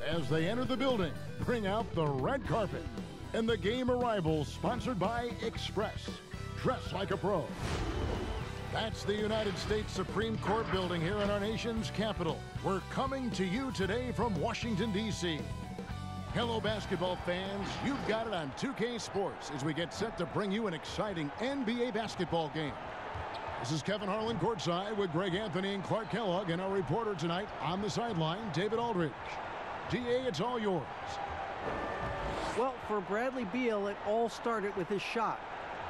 as they enter the building, bring out the red carpet. And the game arrivals sponsored by Express. Dress like a pro. That's the United States Supreme Court building here in our nation's capital. We're coming to you today from Washington, D.C. Hello, basketball fans. You've got it on 2K Sports as we get set to bring you an exciting NBA basketball game. This is Kevin Harlan courtside with Greg Anthony and Clark Kellogg, and our reporter tonight on the sideline, David Aldridge. DA, it's all yours. Well, for Bradley Beal, it all started with his shot.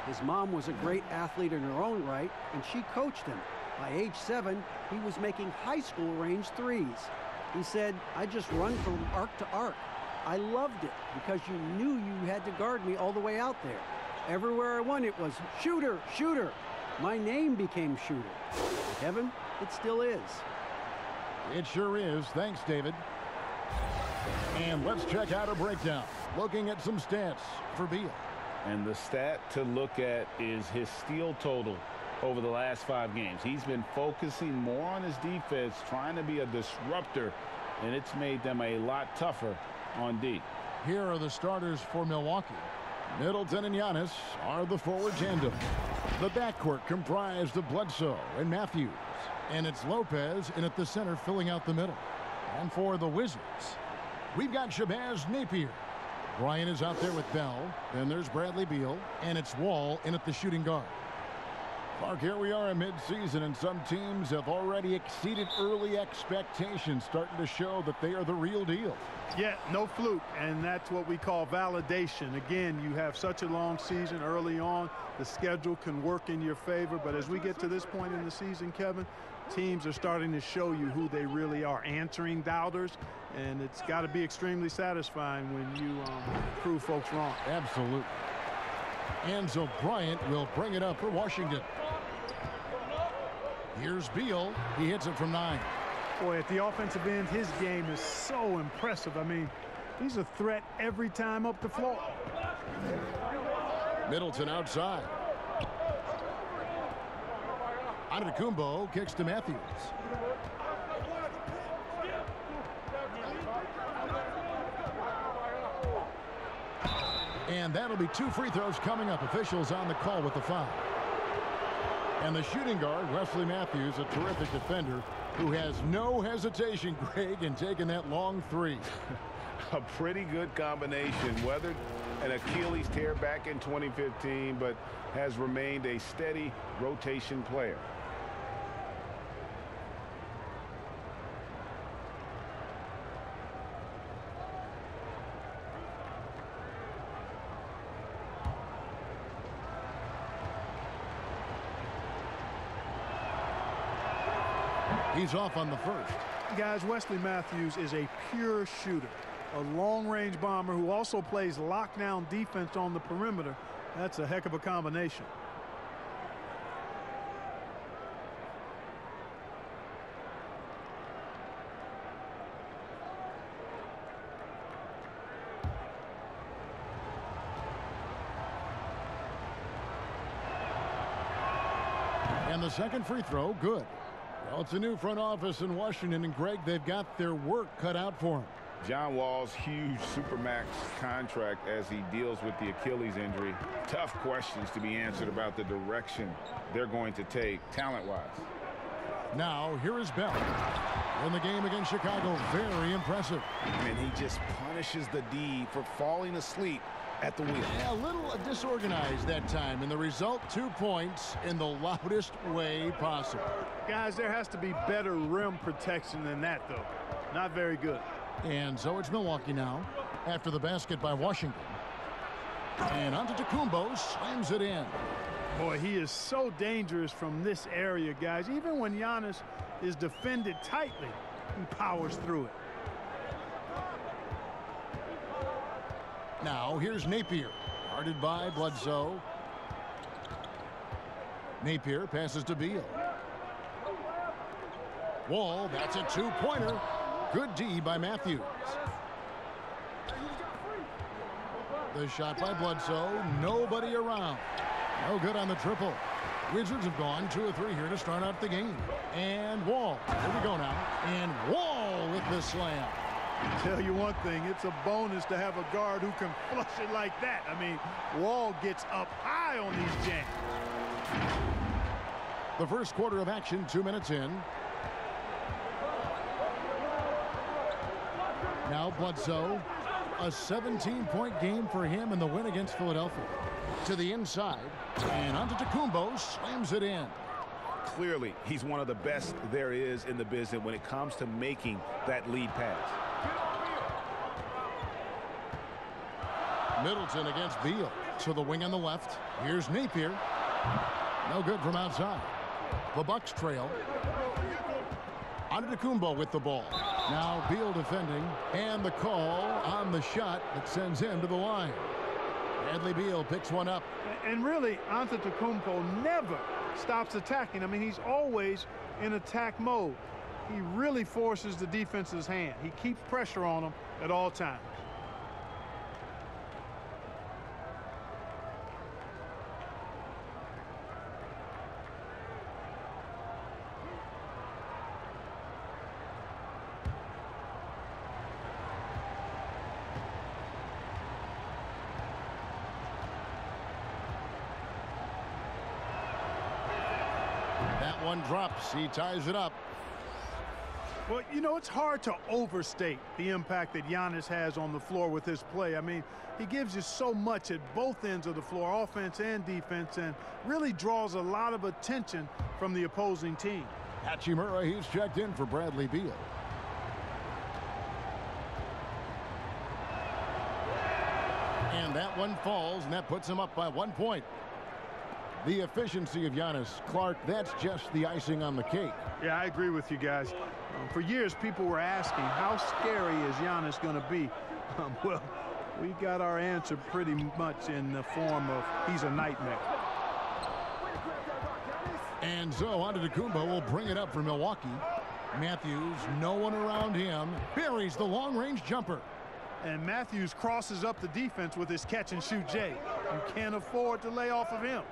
His mom was a great athlete in her own right, and she coached him. By age 7, he was making high school range threes. He said, "I just run from arc to arc. I loved it because you knew you had to guard me all the way out there. Everywhere I went, it was shooter, shooter. My name became Shooter. Kevin, it still is." It sure is. Thanks, David. And let's check out a breakdown, looking at some stats for Beal. And the stat to look at is his steal total over the last 5 games. He's been focusing more on his defense, trying to be a disruptor, and it's made them a lot tougher on D. Here are the starters for Milwaukee. Middleton and Giannis are the forward tandem. The backcourt comprised of Bledsoe and Matthews. And it's Lopez in at the center filling out the middle. And for the Wizards, we've got Shabazz Napier. Bryant is out there with Bell. Then there's Bradley Beal. And it's Wall in at the shooting guard. Clark, here we are in midseason, and some teams have already exceeded early expectations, starting to show that they are the real deal. Yeah, no fluke, and that's what we call validation. Again, you have such a long season early on. The schedule can work in your favor, but as we get to this point in the season, Kevin, teams are starting to show you who they really are, answering doubters, and it's got to be extremely satisfying when you prove folks wrong. Absolutely. Enzo Bryant will bring it up for Washington. Here's Beal. He hits it from 9. Boy, at the offensive end, his game is so impressive. I mean, he's a threat every time up the floor. Middleton outside. Antetokounmpo kicks to Matthews. And that'll be 2 free throws coming up. Officials on the call with the foul. And the shooting guard, Wesley Matthews, a terrific defender who has no hesitation, Greg, in taking that long 3. A pretty good combination. Weathered an Achilles tear back in 2015, but has remained a steady rotation player. He's off on the first. Guys, Wesley Matthews is a pure shooter, a long-range bomber who also plays lockdown defense on the perimeter. That's a heck of a combination. And the second free throw, good. Well, it's a new front office in Washington, and Greg, they've got their work cut out for him. John Wall's huge Supermax contract as he deals with the Achilles injury. Tough questions to be answered about the direction they're going to take talent-wise. Now, here is Bell. In the game against Chicago, very impressive. And he just punishes the D for falling asleep at the wheel. Yeah, a little disorganized that time, and the result, 2 points in the loudest way possible. Guys, there has to be better rim protection than that, though. Not very good. And so it's Milwaukee now, after the basket by Washington. And Antetokounmpo slams it in. Boy, he is so dangerous from this area, guys. Even when Giannis is defended tightly, he powers through it. Now, here's Napier, guarded by Bledsoe. Napier passes to Beal. Wall, that's a 2-pointer. Good D by Matthews. The shot by Bledsoe, nobody around. No good on the triple. Wizards have gone 2 of 3 here to start out the game. And Wall, here we go now. And Wall with the slam. Tell you one thing, it's a bonus to have a guard who can flush it like that. I mean, Wall gets up high on these jams. The first quarter of action, 2 minutes in. Now Bledsoe, a 17-point game for him in the win against Philadelphia. To the inside, and Antetokounmpo slams it in. Clearly, he's one of the best there is in the business when it comes to making that lead pass. Middleton against Beal. To the wing on the left. Here's Napier. No good from outside. The Bucks trail. Antetokounmpo with the ball. Now Beal defending. And the call on the shot that sends him to the line. Bradley Beal picks one up. And really, Antetokounmpo never stops attacking. I mean, he's always in attack mode. He really forces the defense's hand. He keeps pressure on them at all times. One drops. He ties it up. Well, you know, it's hard to overstate the impact that Giannis has on the floor with his play. I mean, he gives you so much at both ends of the floor, offense and defense, and really draws a lot of attention from the opposing team. Hachimura, he's checked in for Bradley Beal. And that one falls, and that puts him up by 1 point. The efficiency of Giannis, Clark, that's just the icing on the cake. Yeah, I agree with you guys. For years, people were asking, how scary is Giannis going to be? Well, we got our answer pretty much in the form of he's a nightmare. And so Antetokounmpo will bring it up for Milwaukee. Matthews, no one around him, buries the long-range jumper. And Matthews crosses up the defense with his catch-and-shoot J. You can't afford to lay off of him.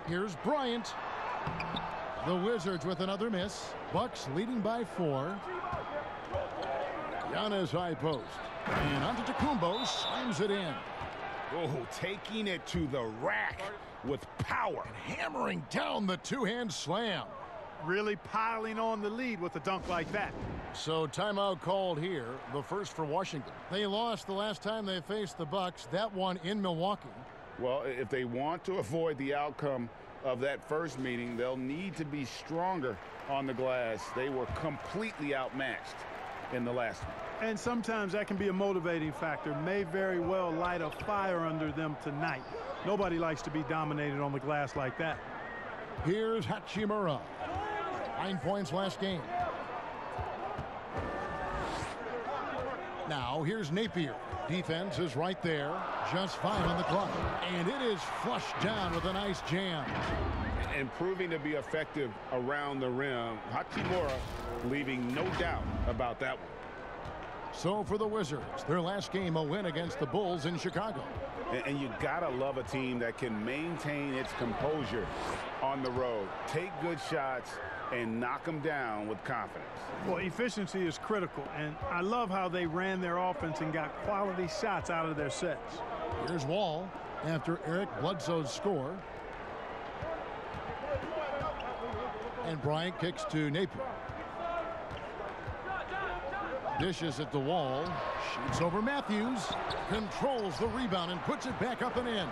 Here's Bryant. The Wizards with another miss. Bucks leading by 4. Giannis high post. And Antetokounmpo slams it in. Oh, taking it to the rack with power. And hammering down the two-hand slam. Really piling on the lead with a dunk like that. So timeout called here, the first for Washington. They lost the last time they faced the Bucks, that one in Milwaukee. Well, if they want to avoid the outcome of that first meeting, they'll need to be stronger on the glass. They were completely outmatched in the last one. And sometimes that can be a motivating factor. May very well light a fire under them tonight. Nobody likes to be dominated on the glass like that. Here's Hachimura. 9 points last game. Now here's Napier. Defense is right there. Just 5 on the clock. And it is flushed down with a nice jam. And proving to be effective around the rim. Hachimura leaving no doubt about that one. So for the Wizards, their last game a win against the Bulls in Chicago. And you gotta love a team that can maintain its composure on the road. Take good shots and knock them down with confidence. Well, efficiency is critical, and I love how they ran their offense and got quality shots out of their sets. Here's Wall after Eric Bledsoe's score. And Bryant kicks to Napier. Dishes at the Wall. Shoots over Matthews. Controls the rebound and puts it back up and in.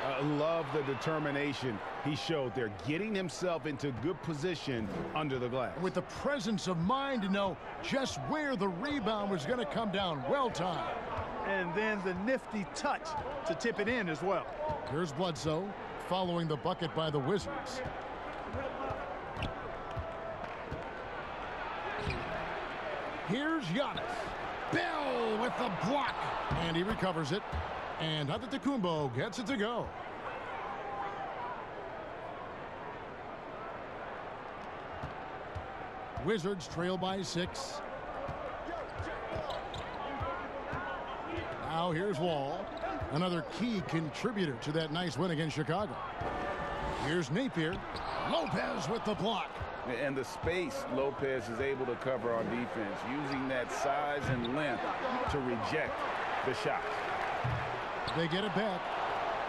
I love the determination he showed there, getting himself into good position under the glass. With the presence of mind to know just where the rebound was going to come down. Well timed. And then the nifty touch to tip it in as well. Here's Bledsoe following the bucket by the Wizards. Here's Giannis. Bell with the block. And he recovers it. And Antetokounmpo gets it to go. Wizards trail by 6. Now here's Wall. Another key contributor to that nice win against Chicago. Here's Napier. Lopez with the block. And the space Lopez is able to cover on defense, using that size and length to reject the shot. They get it back.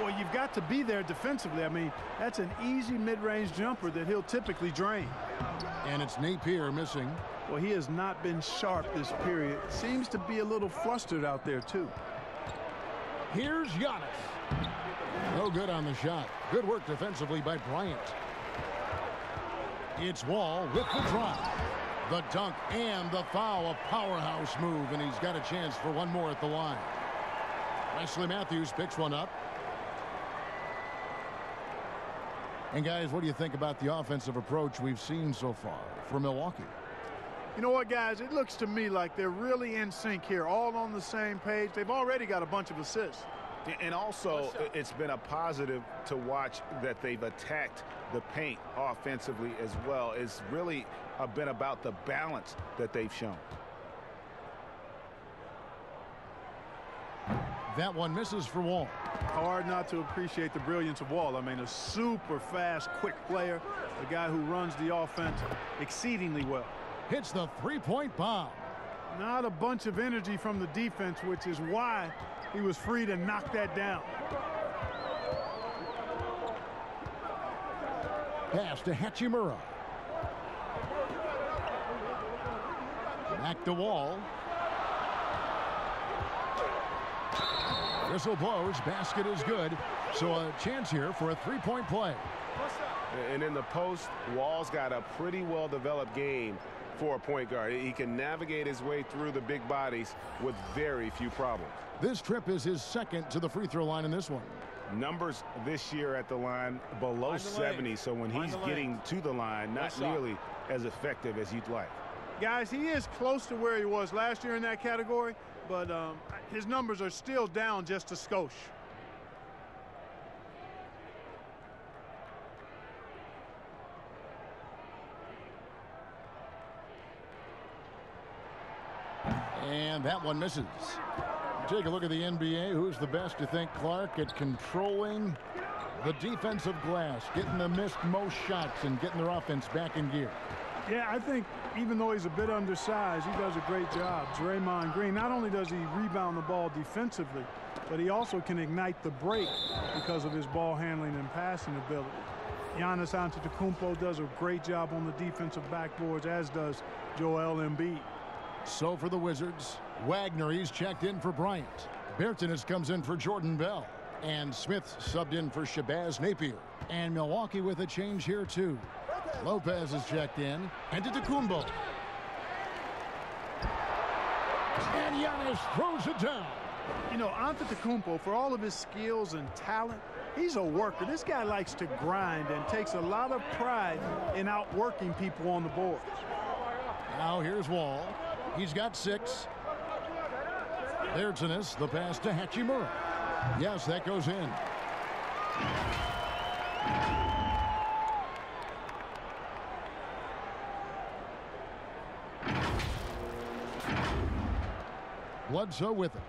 Well, you've got to be there defensively. I mean, that's an easy mid-range jumper that he'll typically drain. And it's Napier missing. Well, he has not been sharp this period. Seems to be a little flustered out there, too. Here's Giannis. No good on the shot. Good work defensively by Bryant. It's Wall with the drive. The dunk and the foul. A powerhouse move, and he's got a chance for one more at the line. Wesley Matthews picks one up. And guys, what do you think about the offensive approach we've seen so far for Milwaukee? You know what, guys? It looks to me like they're really in sync here, all on the same page. They've already got a bunch of assists. And also, it's been a positive to watch that they've attacked the paint offensively as well. It's really been about the balance that they've shown. That one misses for Wall. Hard not to appreciate the brilliance of Wall. I mean, a super fast, quick player, a guy who runs the offense exceedingly well. Hits the three-point bomb. Not a bunch of energy from the defense, which is why he was free to knock that down. Pass to Hachimura. Back to Wall. Whistle blows. Basket is good. So a chance here for a three-point play. And in the post, Wall's got a pretty well-developed game for a point guard. He can navigate his way through the big bodies with very few problems. This trip is his second to the free throw line in this one. Numbers this year at the line below 70, so when he's getting to the line, not nearly as effective as you'd like. Guys, he is close to where he was last year in that category, but his numbers are still down just a skosh. And that one misses. Take a look at the NBA. Who's the best, you think, Clark, at controlling the defensive glass, getting the missed most shots and getting their offense back in gear? Yeah, I think even though he's a bit undersized, he does a great job. Draymond Green, not only does he rebound the ball defensively, but he also can ignite the break because of his ball handling and passing ability. Giannis Antetokounmpo does a great job on the defensive backboards, as does Joel Embiid. So for the Wizards, Wagner, he's checked in for Bryant. Bertans comes in for Jordan Bell. And Smith subbed in for Shabazz Napier. And Milwaukee with a change here, too. Lopez is checked in. And Antetokounmpo. And Giannis throws it down. You know, Antetokounmpo, for all of his skills and talent, he's a worker. This guy likes to grind and takes a lot of pride in outworking people on the board. Now here's Wall. He's got 6. Bertans, the pass to Hachimura. Yes, that goes in. Bledsoe with it.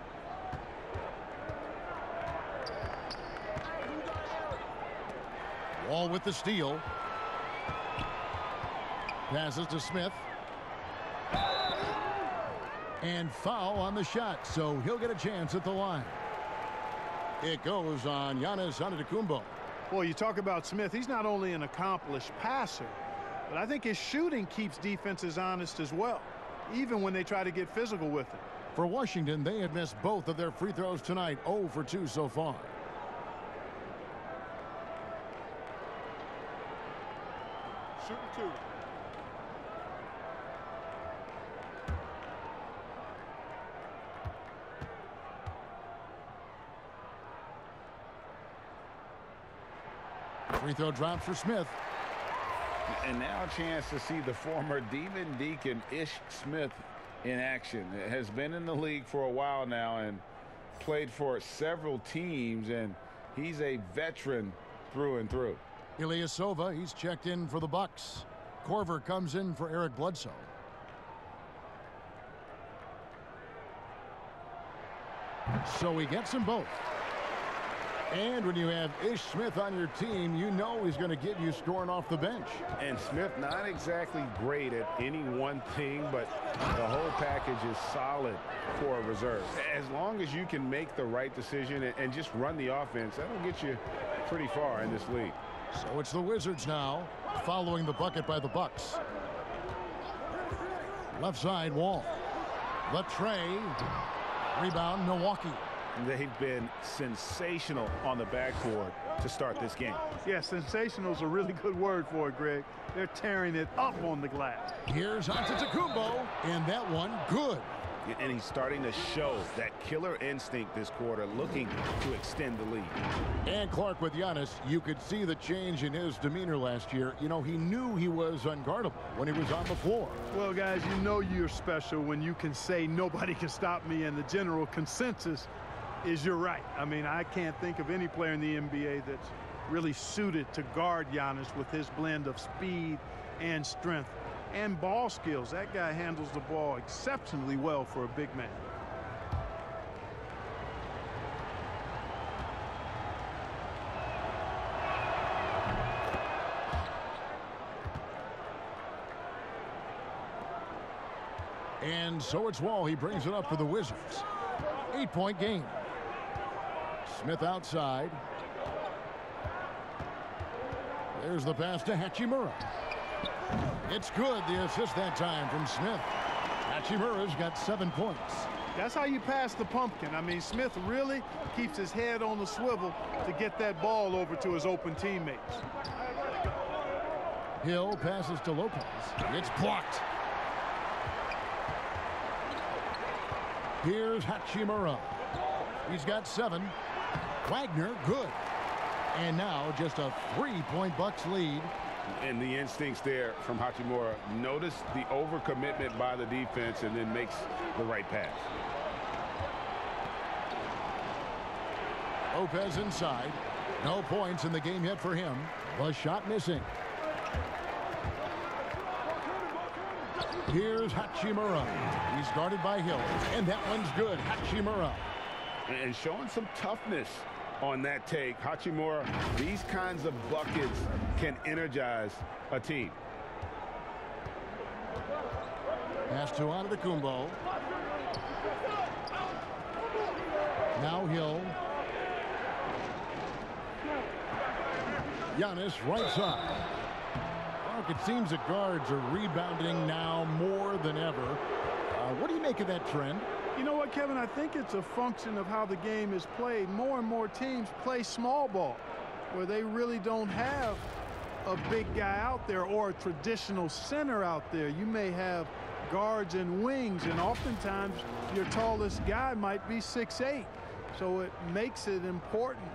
Wall with the steal. Passes to Smith. And foul on the shot, so he'll get a chance at the line. It goes on Giannis Antetokounmpo. Well, you talk about Smith. He's not only an accomplished passer, but I think his shooting keeps defenses honest as well, even when they try to get physical with him. For Washington, they have missed both of their free throws tonight, 0 for 2 so far. Shooting 2. Free throw drops for Smith. And now a chance to see the former Demon Deacon Ish Smith in action. Has been in the league for a while now and played for several teams, and he's a veteran through and through. Ilyasova, he's checked in for the Bucks. Corver comes in for Eric Bledsoe. So he gets them both. And when you have Ish Smith on your team, you know he's going to give you scoring off the bench. And Smith not exactly great at any one thing, but the whole package is solid for a reserve. As long as you can make the right decision and just run the offense, that'll get you pretty far in this league. So it's the Wizards now, following the bucket by the Bucks. Left side, Wall. Latrey. Rebound, Milwaukee. They've been sensational on the backboard to start this game. Yeah, sensational is a really good word for it, Greg. They're tearing it up on the glass. Here's Antetokounmpo, and that one good. And he's starting to show that killer instinct this quarter, looking to extend the lead. And Clark with Giannis, you could see the change in his demeanor last year. You know, he knew he was unguardable when he was on the floor. Well, guys, you know you're special when you can say nobody can stop me, and the general consensus is you're right. I mean, I can't think of any player in the NBA that's really suited to guard Giannis with his blend of speed and strength and ball skills. That guy handles the ball exceptionally well for a big man. And so it's Wall. He brings it up for the Wizards. 8-point game. Smith outside. There's the pass to Hachimura. It's good. The assist that time from Smith. Hachimura's got 7 points. That's how you pass the pumpkin. I mean, Smith really keeps his head on the swivel to get that ball over to his open teammates. Hill passes to Lopez. It's blocked. Here's Hachimura. He's got 7. Wagner, good. And now just a 3-point Bucks lead. And the instincts there from Hachimura. Notice the overcommitment by the defense and then makes the right pass. Lopez inside. No points in the game yet for him. The shot missing. Here's Hachimura. He's guarded by Hill. And that one's good. Hachimura. And showing some toughness on that take. Hachimura, these kinds of buckets can energize a team. Pass to Antetokounmpo. Now Hill. Giannis right side. Mark, it seems that guards are rebounding now more than ever. What do you make of that trend? You know what, Kevin? I think it's a function of how the game is played. More and more teams play small ball, where they really don't have a big guy out there or a traditional center out there. You may have guards and wings, and oftentimes your tallest guy might be 6'8". So it makes it important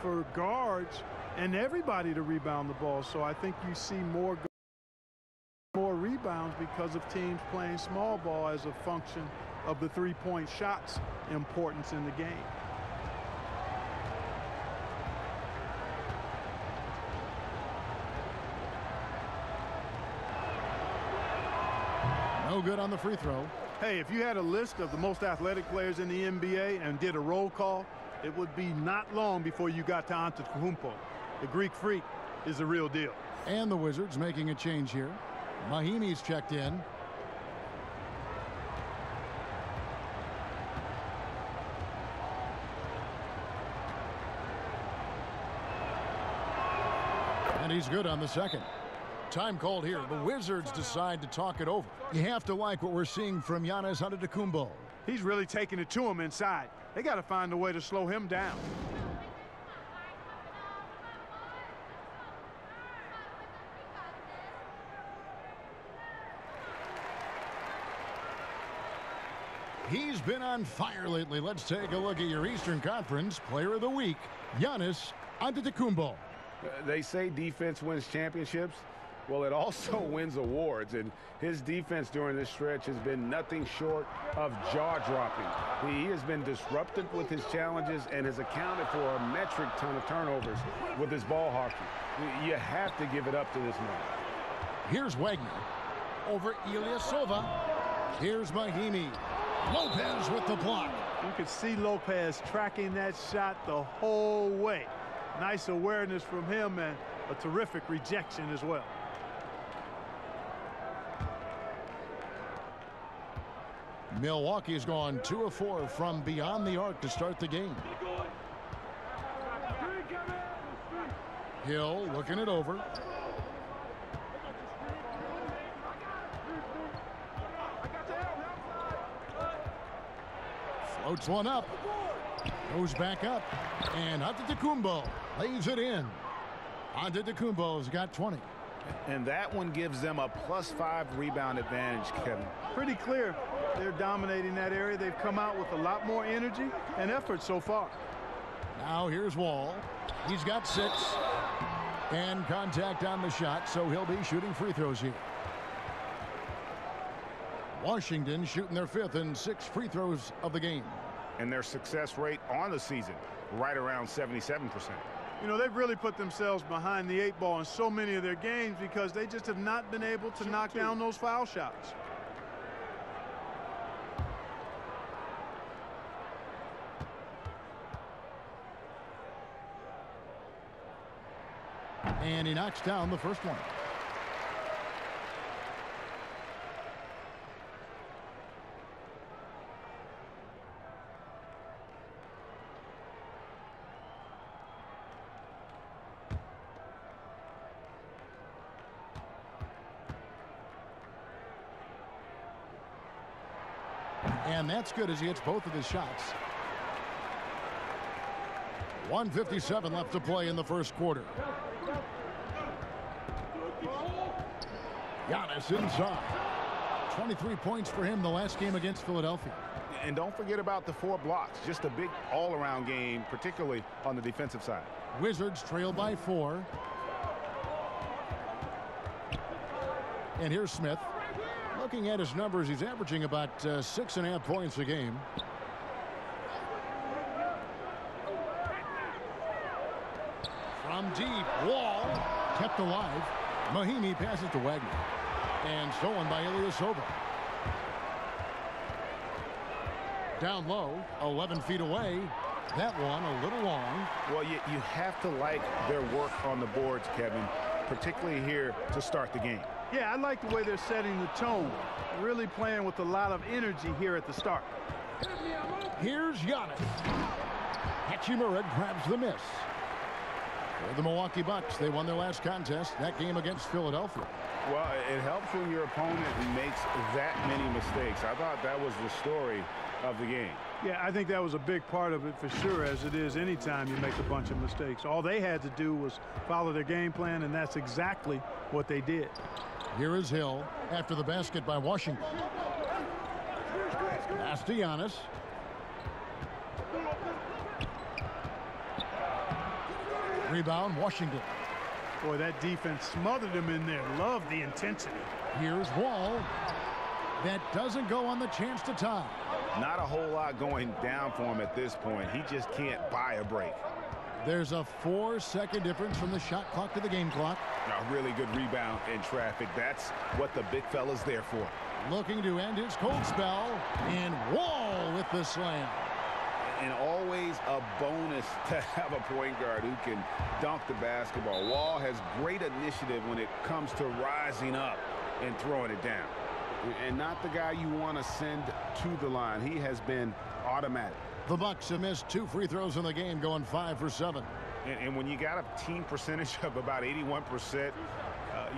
for guards and everybody to rebound the ball. So I think you see more rebounds because of teams playing small ball as a function of the three-point shot's importance in the game. No good on the free throw. Hey, if you had a list of the most athletic players in the NBA and did a roll call, it would be not long before you got to Antetokounmpo. The Greek freak is the real deal. And the Wizards making a change here. Mahimi's checked in. And he's good on the second. Time called here. The Wizards decide to talk it over. You have to like what we're seeing from Giannis Antetokounmpo. He's really taking it to him inside. They got to find a way to slow him down. He's been on fire lately. Let's take a look at your Eastern Conference Player of the Week, Giannis Antetokounmpo. They say defense wins championships. Well, it also wins awards, and his defense during this stretch has been nothing short of jaw-dropping. He has been disruptive with his challenges and has accounted for a metric ton of turnovers with his ball hockey. You have to give it up to this man. Here's Wagner over Ilyasova. Here's Mahimi. Lopez with the block. You could see Lopez tracking that shot the whole way. Nice awareness from him and a terrific rejection as well. Milwaukee's gone 2 of 4 from beyond the arc to start the game. Hill looking it over. Floats one up. Goes back up. And Antetokounmpo lays it in. Antetokounmpo's got 20. And that one gives them a +5 rebound advantage, Kevin. Pretty clear. They're dominating that area. They've come out with a lot more energy and effort so far. Now here's Wall. He's got 6. And contact on the shot, so he'll be shooting free throws here. Washington shooting their 5th and 6th free throws of the game. And their success rate on the season, right around 77%. You know, they've really put themselves behind the 8 ball in so many of their games because they just have not been able to knock down those foul shots. And he knocks down the first one. And that's good as he hits both of his shots. 1:57 left to play in the first quarter. Giannis inside. 23 points for him the last game against Philadelphia. And don't forget about the 4 blocks. Just a big all-around game, particularly on the defensive side. Wizards trail by 4. And here's Smith. Looking at his numbers, he's averaging about 6.5 points a game. From deep, Wall kept alive. Mahimi passes to Wagner. And stolen by Ilyasova. Down low, 11 feet away. That one a little long. Well, you have to like their work on the boards, Kevin, particularly here to start the game. Yeah, I like the way they're setting the tone. Really playing with a lot of energy here at the start. Here's Giannis. Hachimura grabs the miss. For the Milwaukee Bucks, they won their last contest, that game against Philadelphia. Well, it helps when your opponent makes that many mistakes. I thought that was the story of the game. Yeah, I think that was a big part of it for sure, as it is anytime you make a bunch of mistakes. All they had to do was follow their game plan, and that's exactly what they did. Here is Hill after the basket by Washington. Pass to Giannis. Rebound, Washington. Boy, that defense smothered him in there. Love the intensity. Here's Wall. That doesn't go on the chance to tie. Not a whole lot going down for him at this point. He just can't buy a break. There's a 4-second difference from the shot clock to the game clock. A really good rebound in traffic. That's what the big fella's there for. Looking to end his cold spell. And Wall with the slam. And always a bonus to have a point guard who can dunk the basketball. Wall has great initiative when it comes to rising up and throwing it down. And not the guy you want to send to the line. He has been automatic. The Bucks have missed 2 free throws in the game, going 5 for 7. And when you got a team percentage of about 81%,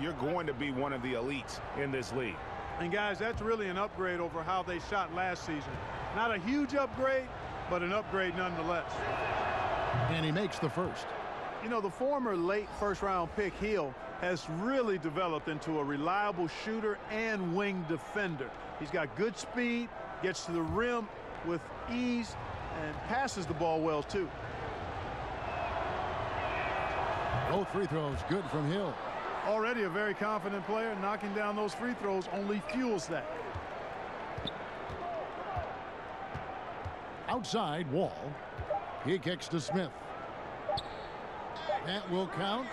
you're going to be one of the elites in this league. And guys, that's really an upgrade over how they shot last season. Not a huge upgrade, but an upgrade nonetheless. And he makes the first. You know, the former late first-round pick Hill has really developed into a reliable shooter and wing defender. He's got good speed, gets to the rim with ease, and passes the ball well, too. Both free throws good from Hill. Already a very confident player. Knocking down those free throws only fuels that. Outside, Wall. He kicks to Smith. That will count.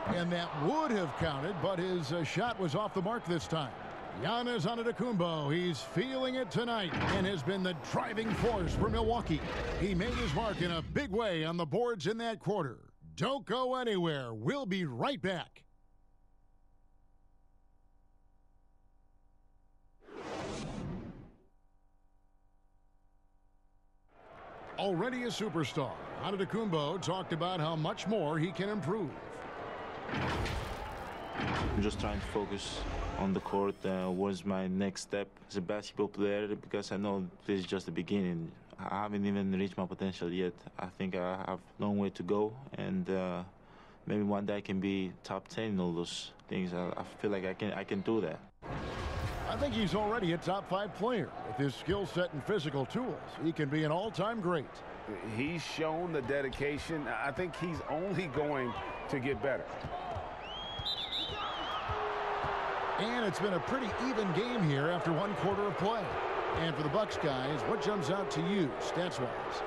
And that would have counted, but his shot was off the mark this time. Giannis Antetokounmpo, he's feeling it tonight and has been the driving force for Milwaukee. He made his mark in a big way on the boards in that quarter. Don't go anywhere. We'll be right back. Already a superstar, Antetokounmpo talked about how much more he can improve. I'm just trying to focus on the court. What's my next step as a basketball player, because I know this is just the beginning. I haven't even reached my potential yet. I think I have a long way to go, and maybe one day I can be top 10 in all those things. I feel like I can do that. I think he's already a top 5 player. With his skill set and physical tools, he can be an all-time great. He's shown the dedication. I think he's only going to get better. And it's been a pretty even game here after one quarter of play. And for the Bucks guys, what jumps out to you stats-wise?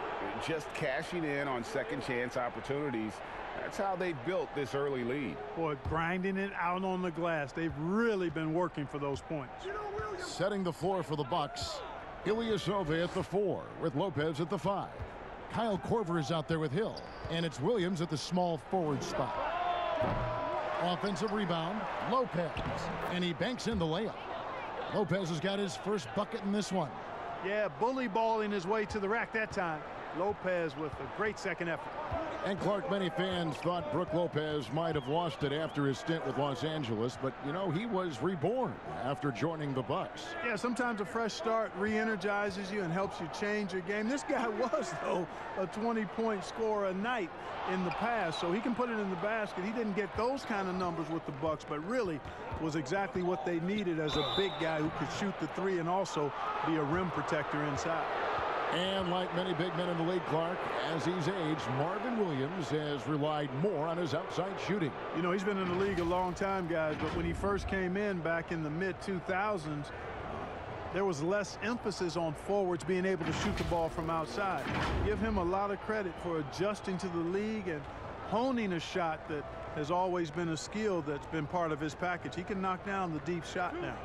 Just cashing in on second chance opportunities. That's how they built this early lead. Boy, grinding it out on the glass. They've really been working for those points. Setting the floor for the Bucks, Ilyasova at the 4 with Lopez at the 5. Kyle Korver is out there with Hill, and it's Williams at the small forward spot. Offensive rebound, Lopez, and he banks in the layup. Lopez has got his first bucket in this one. Yeah, bully balling his way to the rack that time. Lopez with a great second effort. And Clark, many fans thought Brook Lopez might have lost it after his stint with Los Angeles, but you know, he was reborn after joining the Bucks. Yeah, sometimes a fresh start re-energizes you and helps you change your game. This guy was, though, a 20-point scorer a night in the past, so he can put it in the basket. He didn't get those kind of numbers with the Bucks, but really was exactly what they needed as a big guy who could shoot the 3 and also be a rim protector inside. And like many big men in the league, Clark, as he's aged, Marvin Williams has relied more on his outside shooting. You know, he's been in the league a long time, guys, but when he first came in back in the mid-2000s, there was less emphasis on forwards being able to shoot the ball from outside. Give him a lot of credit for adjusting to the league and honing a shot that has always been a skill that's been part of his package. He can knock down the deep shot now.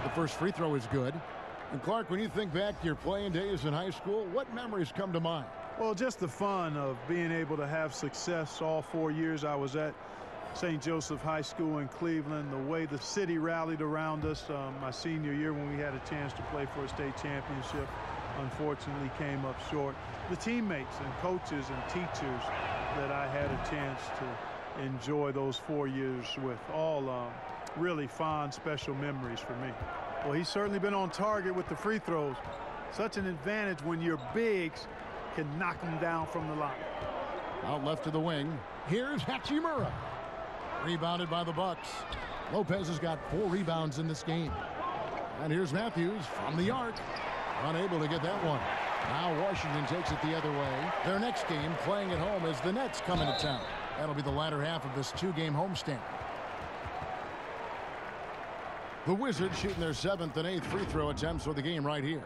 The first free throw is good. And Clark, when you think back to your playing days in high school, what memories come to mind? Well, just the fun of being able to have success all 4 years I was at St. Joseph High School in Cleveland, the way the city rallied around us my senior year when we had a chance to play for a state championship. Unfortunately came up short. The teammates and coaches and teachers that I had a chance to enjoy those 4 years with, all really fond, special memories for me. Well, he's certainly been on target with the free throws. Such an advantage when your bigs can knock them down from the line. Out left to the wing. Here's Hachimura. Rebounded by the Bucks. Lopez has got 4 rebounds in this game. And here's Matthews from the arc. Unable to get that one. Now Washington takes it the other way. Their next game playing at home as the Nets come into town. That'll be the latter half of this 2-game homestand. The Wizards shooting their 7th and 8th free throw attempts for the game right here.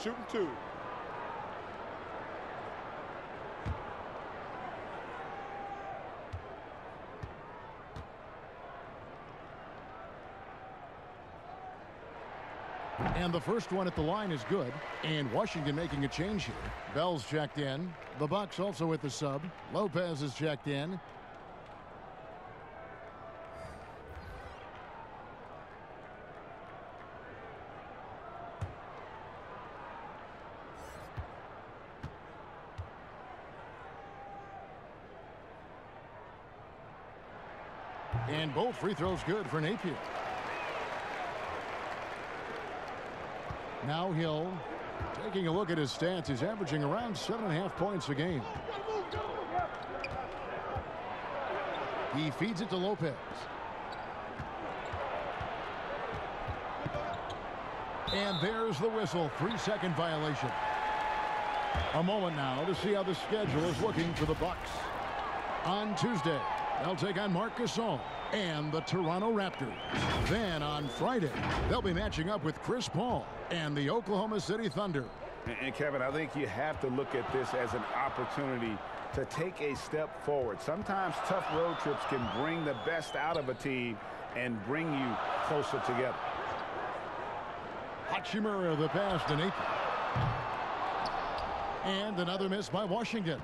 Shooting 2. And the first one at the line is good. And Washington making a change here. Bell's checked in. The Bucks also with the sub. Lopez is checked in. And both free throws good for Napier. Now Hill, taking a look at his stats, he's averaging around 7.5 points a game. He feeds it to Lopez. And there's the whistle, 3-second violation. A moment now to see how the schedule is looking for the Bucks. On Tuesday, they'll take on Marc Gasol and the Toronto Raptors. Then on Friday, they'll be matching up with Chris Paul and the Oklahoma City Thunder. And Kevin, I think you have to look at this as an opportunity to take a step forward. Sometimes tough road trips can bring the best out of a team and bring you closer together. Hachimura the pass to Nathan. And another miss by Washington.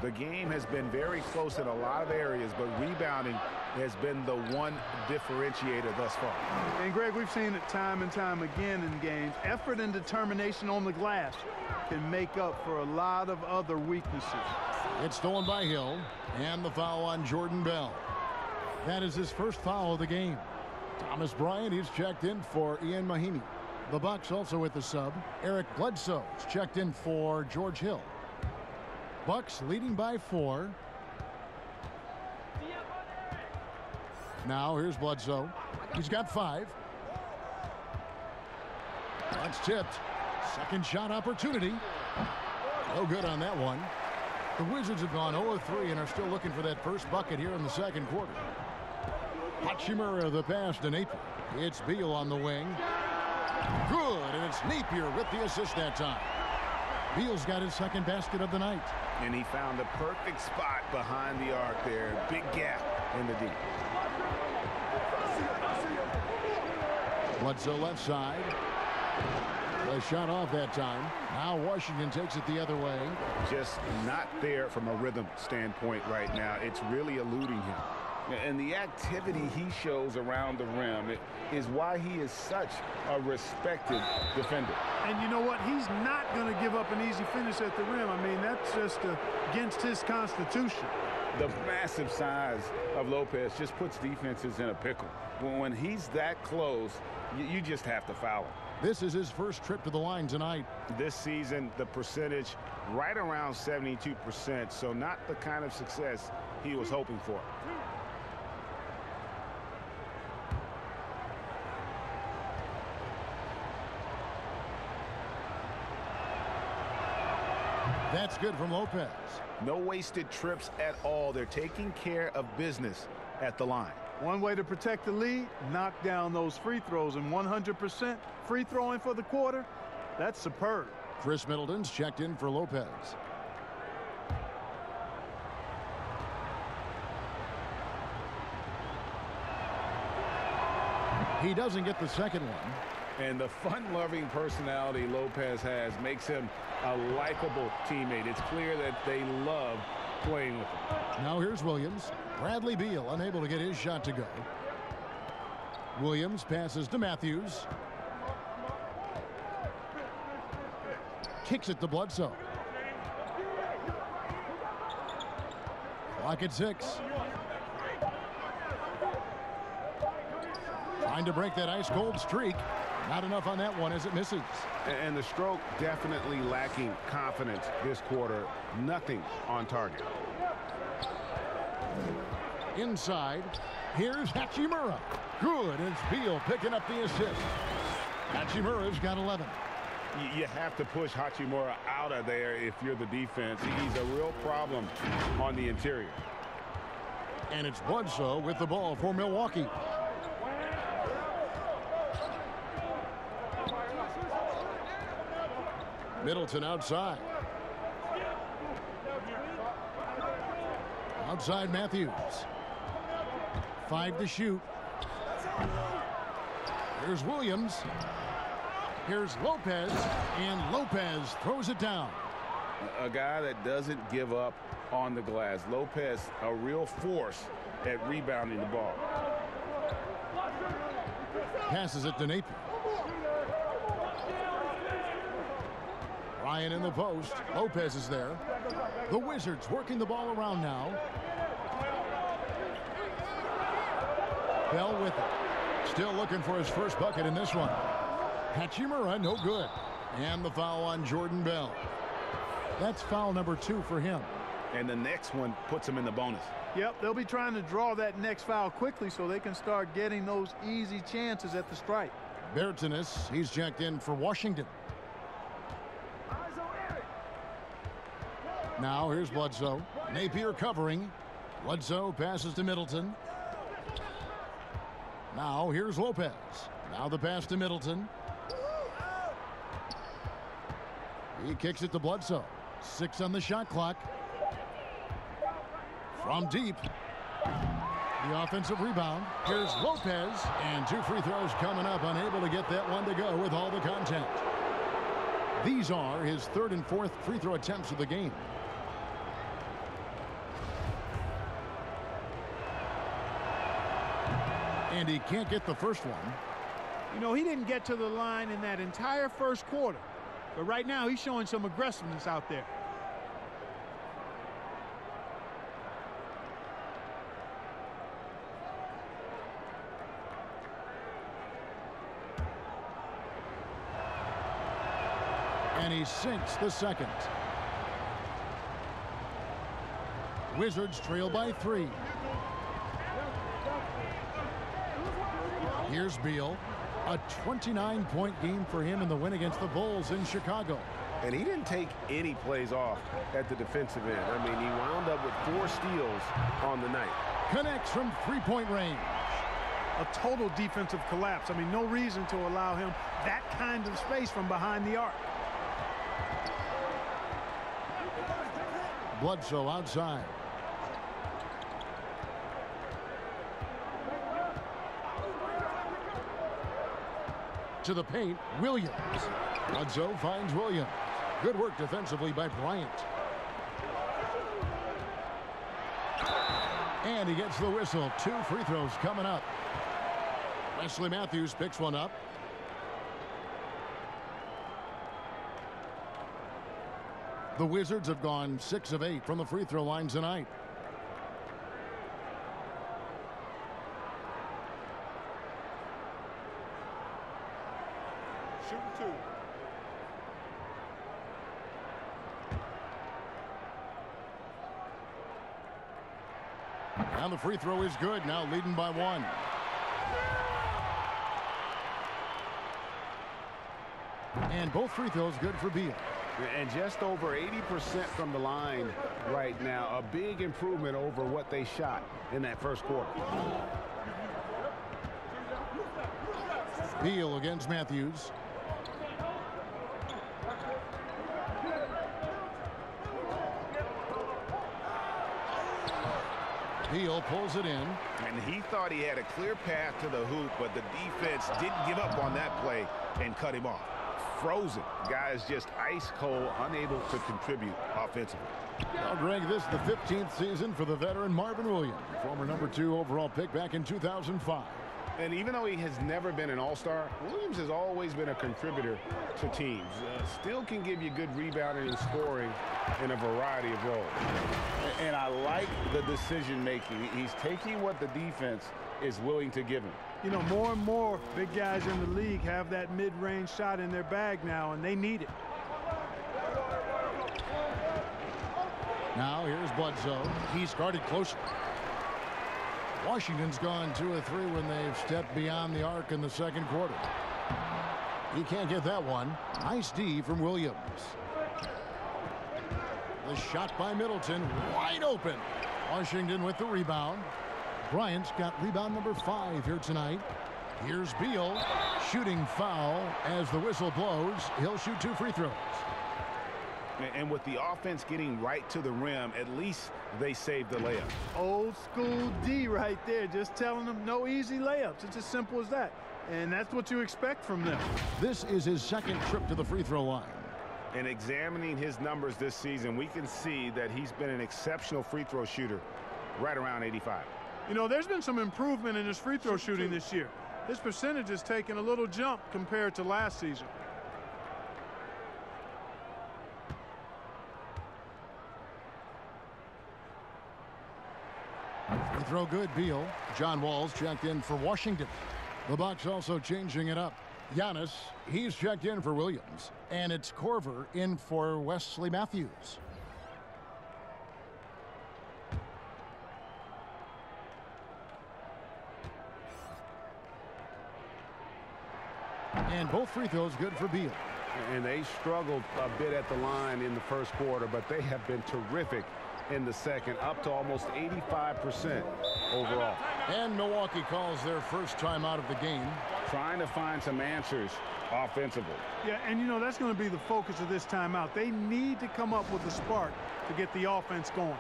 The game has been very close in a lot of areas, but rebounding has been the one differentiator thus far. And Greg, we've seen it time and time again in games. Effort and determination on the glass can make up for a lot of other weaknesses. It's stolen by Hill, and the foul on Jordan Bell. That is his first foul of the game. Thomas Bryant, he's checked in for Ian Mahinmi. The Bucks also with the sub. Eric Bledsoe is checked in for George Hill. Bucks leading by 4. Now here's Bledsoe. He's got 5. That's tipped. Second shot opportunity. No good on that one. The Wizards have gone 0-3 and are still looking for that first bucket here in the second quarter. Hachimura the pass to Napier. It's Beal on the wing. Good, and it's Napier with the assist that time. Beal's got his second basket of the night. And he found the perfect spot behind the arc there. Big gap in the D. Bledsoe left side. The shot off that time. Now Washington takes it the other way. Just not there from a rhythm standpoint right now. It's really eluding him. And the activity he shows around the rim is why he is such a respected defender. And you know what? He's not going to give up an easy finish at the rim. I mean, that's just against his constitution. The massive size of Lopez just puts defenses in a pickle. When he's that close, you just have to foul him. This is his first trip to the line tonight. This season, the percentage right around 72%, so not the kind of success he was hoping for. That's good from Lopez. No wasted trips at all. They're taking care of business at the line. One way to protect the lead, knock down those free throws, and 100% free throwing for the quarter, that's superb. Chris Middleton's checked in for Lopez. He doesn't get the second one. And the fun-loving personality Lopez has makes him a likable teammate. It's clear that they love playing with him. Now here's Williams. Bradley Beal unable to get his shot to go. Williams passes to Matthews. Kicks it to Bledsoe. Clock at 6. Trying to break that ice-cold streak. Not enough on that one as it misses. And the stroke definitely lacking confidence this quarter. Nothing on target. Inside, here's Hachimura. Good, it's Beal picking up the assist. Hachimura's got 11. You have to push Hachimura out of there if you're the defense. He's a real problem on the interior. And it's Bledsoe with the ball for Milwaukee. Middleton outside. Outside Matthews. 5 to shoot. Here's Williams. Here's Lopez. And Lopez throws it down. A guy that doesn't give up on the glass. Lopez, a real force at rebounding the ball. Passes it to Napier. Ryan in the post. Lopez is there. The Wizards working the ball around now. Bell with it. Still looking for his first bucket in this one. Hachimura, no good. And the foul on Jordan Bell. That's foul number 2 for him. And the next one puts him in the bonus. Yep, they'll be trying to draw that next foul quickly so they can start getting those easy chances at the stripe. Bertanis, he's checked in for Washington. Now here's Bledsoe. Napier covering. Bledsoe passes to Middleton. Now here's Lopez. Now the pass to Middleton. He kicks it to Bledsoe. 6 on the shot clock. From deep. The offensive rebound. Here's Lopez. And 2 free throws coming up. Unable to get that one to go with all the contact. These are his 3rd and 4th free throw attempts of the game. And he can't get the first one. You know, he didn't get to the line in that entire first quarter. But right now, he's showing some aggressiveness out there. And he sinks the second. Wizards trail by 3. Here's Beal. A 29-point game for him in the win against the Bulls in Chicago. And he didn't take any plays off at the defensive end. I mean, he wound up with 4 steals on the night. Connects from 3-point range. A total defensive collapse. I mean, no reason to allow him that kind of space from behind the arc. Bledsoe outside. To the paint, Williams. Bledsoe finds Williams. Good work defensively by Bryant. And he gets the whistle. 2 free throws coming up. Wesley Matthews picks one up. The Wizards have gone 6 of 8 from the free throw line tonight. Shooting 2. And the free throw is good. Now leading by 1. And both free throws good for Beal. And just over 80% from the line right now. A big improvement over what they shot in that first quarter. Beal against Matthews. Beal pulls it in. And he thought he had a clear path to the hoop, but the defense didn't give up on that play and cut him off. Frozen. Guys just ice cold, unable to contribute offensively. Well, Greg, this is the 15th season for the veteran Marvin Williams, former #2 overall pick back in 2005. And even though he has never been an all-star, Williams has always been a contributor to teams. Still can give you good rebounding and scoring in a variety of roles. And I like the decision-making. He's taking what the defense is willing to give him. You know, more and more big guys in the league have that mid-range shot in their bag now, and they need it. Now here's Bledsoe. He's guarded closely. Washington's gone 2 of 3 when they've stepped beyond the arc in the second quarter. He can't get that one. Nice D from Williams. The shot by Middleton, wide open. Washington with the rebound. Bryant's got rebound number 5 here tonight. Here's Beal, shooting foul as the whistle blows. He'll shoot 2 free throws. And with the offense getting right to the rim, at least they saved the layup. Old school D right there, just telling them no easy layups. It's as simple as that. And that's what you expect from them. This is his second trip to the free throw line. And examining his numbers this season, we can see that he's been an exceptional free throw shooter, right around 85. You know, there's been some improvement in his free throw shooting this year. His percentage has taken a little jump compared to last season. Free throw good, Beal. John Wall's checked in for Washington. The Bucks also changing it up. Giannis, he's checked in for Williams. And it's Korver in for Wesley Matthews. And both free throws good for Beal. And they struggled a bit at the line in the first quarter, but they have been terrific in the second, up to almost 85% overall. And Milwaukee calls their first time out of the game. Trying to find some answers offensively. Yeah, and you know, that's going to be the focus of this timeout. They need to come up with a spark to get the offense going.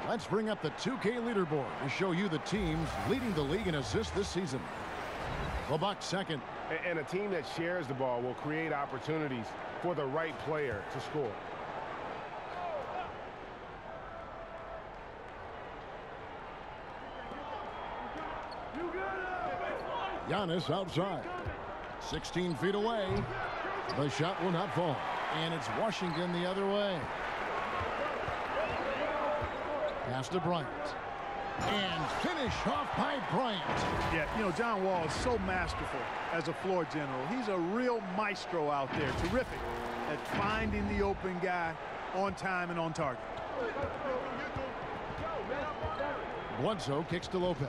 Let's bring up the 2K leaderboard to show you the teams leading the league in assists this season. The Bucks second. And a team that shares the ball will create opportunities for the right player to score. Giannis outside. 16 feet away. The shot will not fall. And it's Washington the other way. Pass to Bryant. And finish off by Bryant. Yeah, you know, John Wall is so masterful as a floor general. He's a real maestro out there. Terrific at finding the open guy on time and on target. Bledsoe kicks to Lopez.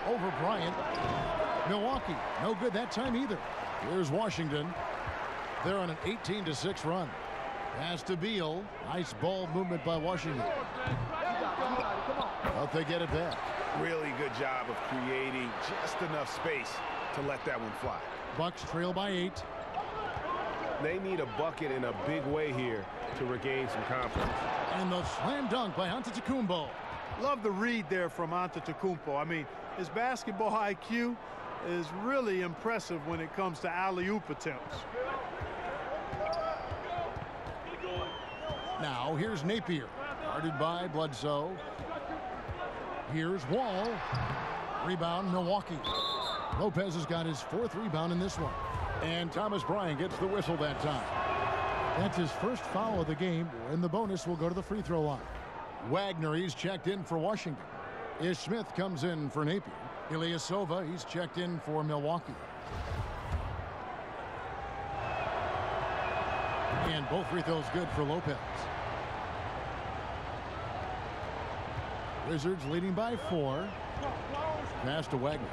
Over Bryant. Milwaukee, no good that time either. Here's Washington. They're on an 18-6 run. Pass to Beal. Nice ball movement by Washington. But they get it back. Really good job of creating just enough space to let that one fly. Bucks trail by 8. They need a bucket in a big way here to regain some confidence. And the slam dunk by Antetokounmpo. Love the read there from Antetokounmpo. I mean, his basketball IQ is really impressive when it comes to alley-oop attempts. Now here's Napier, guarded by Bledsoe. Here's Wall. Rebound Milwaukee. Lopez has got his 4th rebound in this one. And Thomas Bryant gets the whistle that time. That's his first foul of the game, and the bonus will go to the free throw line. Wagner, he's checked in for Washington. Ish Smith comes in for Napier. Ilyasova, he's checked in for Milwaukee. And both free throws good for Lopez. Wizards leading by 4. Pass to Wagner.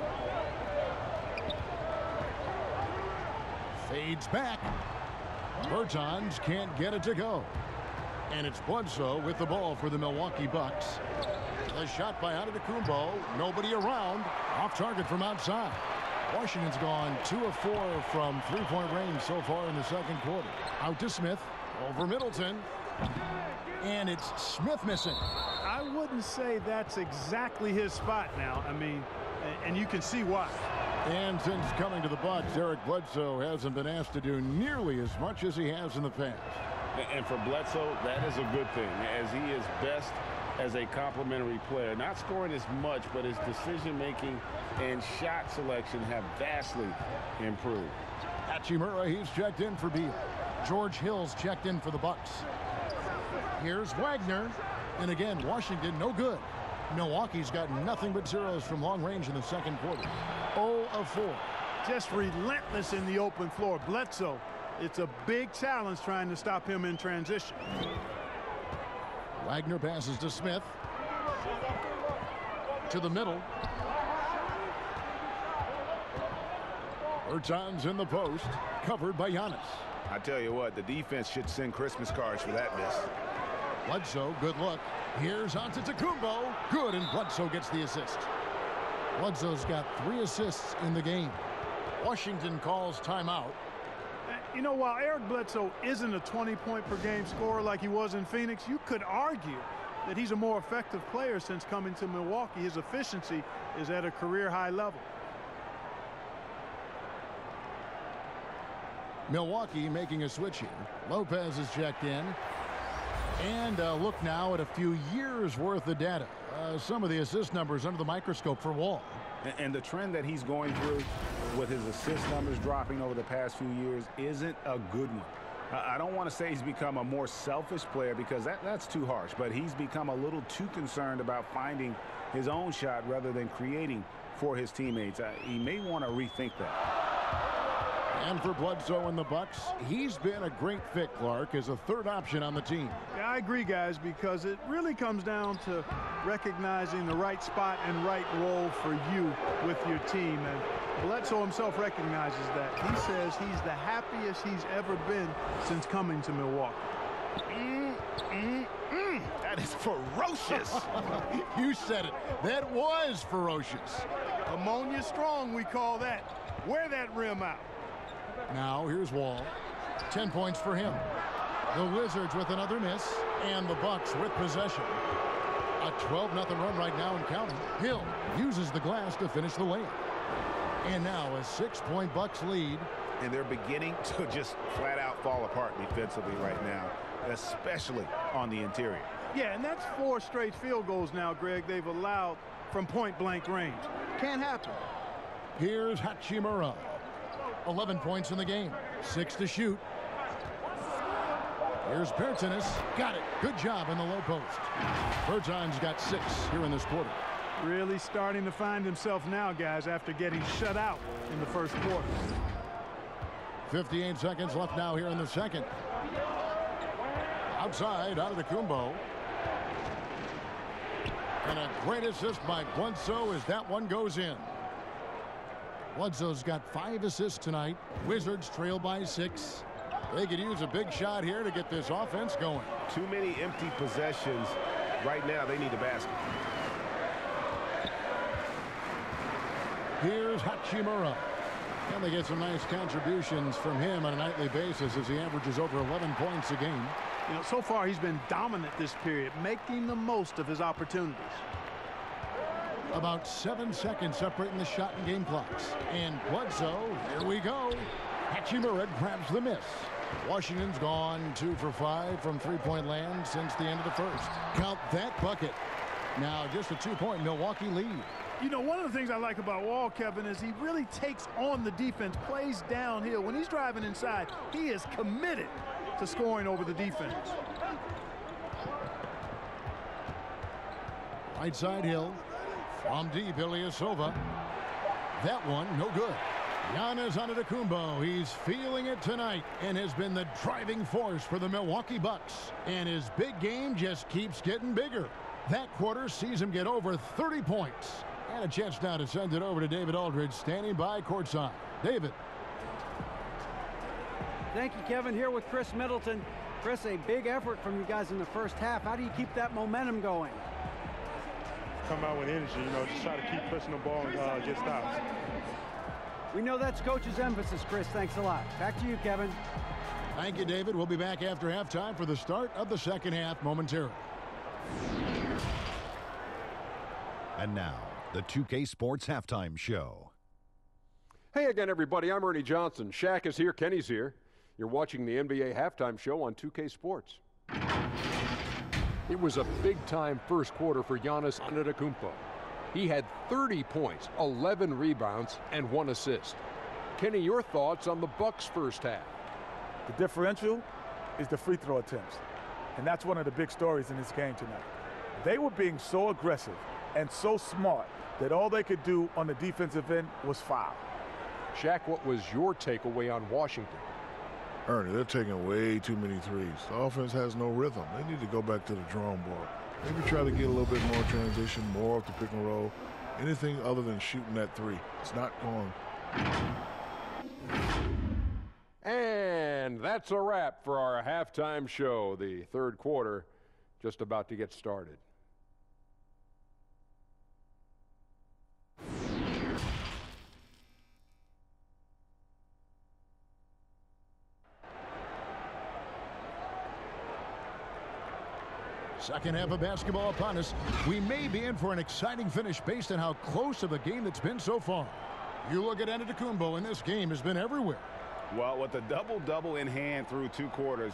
Fades back. Bertans can't get it to go. And it's Bledsoe with the ball for the Milwaukee Bucks. The shot by Antetokounmpo. Nobody around. Off target from outside. Washington's gone 2 of 4 from three-point range so far in the second quarter. Out to Smith. Over Middleton. And it's Smith missing. I wouldn't say that's exactly his spot now. I mean, and you can see why. And since coming to the Bucks, Eric Bledsoe hasn't been asked to do nearly as much as he has in the past. And for Bledsoe, that is a good thing, as he is best as a complementary player. Not scoring as much, but his decision-making and shot selection have vastly improved. Hachimura, he's checked in for Beal. George Hill's checked in for the Bucks. Here's Wagner. And again, Washington, no good. Milwaukee's got nothing but zeros from long range in the second quarter. 0 of 4. Just relentless in the open floor. Bledsoe, it's a big challenge trying to stop him in transition. Wagner passes to Smith. To the middle. Bertans in the post. Covered by Giannis. I tell you what, the defense should send Christmas cards for that miss. Bledsoe, good look. Here's Antetokounmpo. Good, and Bledsoe gets the assist. Bledsoe's got 3 assists in the game. Washington calls timeout. You know, while Eric Bledsoe isn't a 20-point-per-game scorer like he was in Phoenix, you could argue that he's a more effective player since coming to Milwaukee. His efficiency is at a career-high level. Milwaukee making a switch here. Lopez is checked in. And look now at a few years worth of data. Some of the assist numbers under the microscope for Wall. And the trend that he's going through with his assist numbers dropping over the past few years isn't a good one. I don't want to say he's become a more selfish player because that's too harsh, but he's become a little too concerned about finding his own shot rather than creating for his teammates. He may want to rethink that. And for Bledsoe and the Bucks, he's been a great fit, Clark, as a third option on the team. Yeah, I agree, guys, because it really comes down to recognizing the right spot and right role for you with your team. And Bledsoe himself recognizes that. He says he's the happiest he's ever been since coming to Milwaukee. That is ferocious. You said it. That was ferocious. Ammonia strong, we call that. Wear that rim out. Now here's Wall. 10 points for him. The Wizards with another miss, and the Bucks with possession. A 12-0 run right now and counting. Hill uses the glass to finish the layup. And now a 6-point Bucks lead. And they're beginning to just flat out fall apart defensively right now, especially on the interior. Yeah, and that's 4 straight field goals now, Greg, they've allowed from point-blank range. Can't happen. Here's Hachimura. 11 points in the game. 6 to shoot. Here's Bertanis. Got it. Good job in the low post. Bertan's got 6 here in this quarter. Really starting to find himself now, guys, after getting shut out in the first quarter. 58 seconds left now here in the second. Outside, out of the Kumbo. And a great assist by Bledsoe as that one goes in. Bledsoe's got 5 assists tonight. Wizards trail by 6. They could use a big shot here to get this offense going. Too many empty possessions. Right now, they need a basket. Here's Hachimura. And they get some nice contributions from him on a nightly basis as he averages over 11 points a game. You know, so far he's been dominant this period, making the most of his opportunities. About 7 seconds separating the shot and game clocks. And Bledsoe, here we go. Hachimura grabs the miss. Washington's gone 2 for 5 from three-point land since the end of the first. Count that bucket. Now just a 2-point Milwaukee lead. You know, one of the things I like about Wall, Kevin, is he really takes on the defense, plays downhill. When he's driving inside, he is committed to scoring over the defense. Right side Hill. From deep, Ilyasova. That one, no good. Giannis Antetokounmpo, he's feeling it tonight and has been the driving force for the Milwaukee Bucks. And his big game just keeps getting bigger. That quarter sees him get over 30 points. And a chance now to send it over to David Aldridge, standing by courtside. David. Thank you, Kevin. Here with Chris Middleton. Chris, a big effort from you guys in the first half. How do you keep that momentum going? Come out with energy, you know, just try to keep pushing the ball and get stops. We know that's coach's emphasis, Chris. Thanks a lot. Back to you, Kevin. Thank you, David. We'll be back after halftime for the start of the second half momentarily. And now, the 2K Sports Halftime Show. Hey again, everybody. I'm Ernie Johnson. Shaq is here. Kenny's here. You're watching the NBA Halftime Show on 2K Sports. It was a big-time first quarter for Giannis Antetokounmpo. He had 30 points, 11 rebounds, and 1 assist. Kenny, your thoughts on the Bucks' first half? The differential is the free throw attempts, and that's one of the big stories in this game tonight. They were being so aggressive and so smart that all they could do on the defensive end was foul. Shaq, what was your takeaway on Washington? Ernie, they're taking way too many threes. The offense has no rhythm. They need to go back to the drawing board. Maybe try to get a little bit more transition, more off the pick and roll. Anything other than shooting that three. It's not going. And that's a wrap for our halftime show. The third quarter just about to get started. Second half of basketball upon us. We may be in for an exciting finish based on how close of a game it's been so far. You look at Antetokounmpo, and this game has been everywhere. Well, with a double-double in hand through 2 quarters,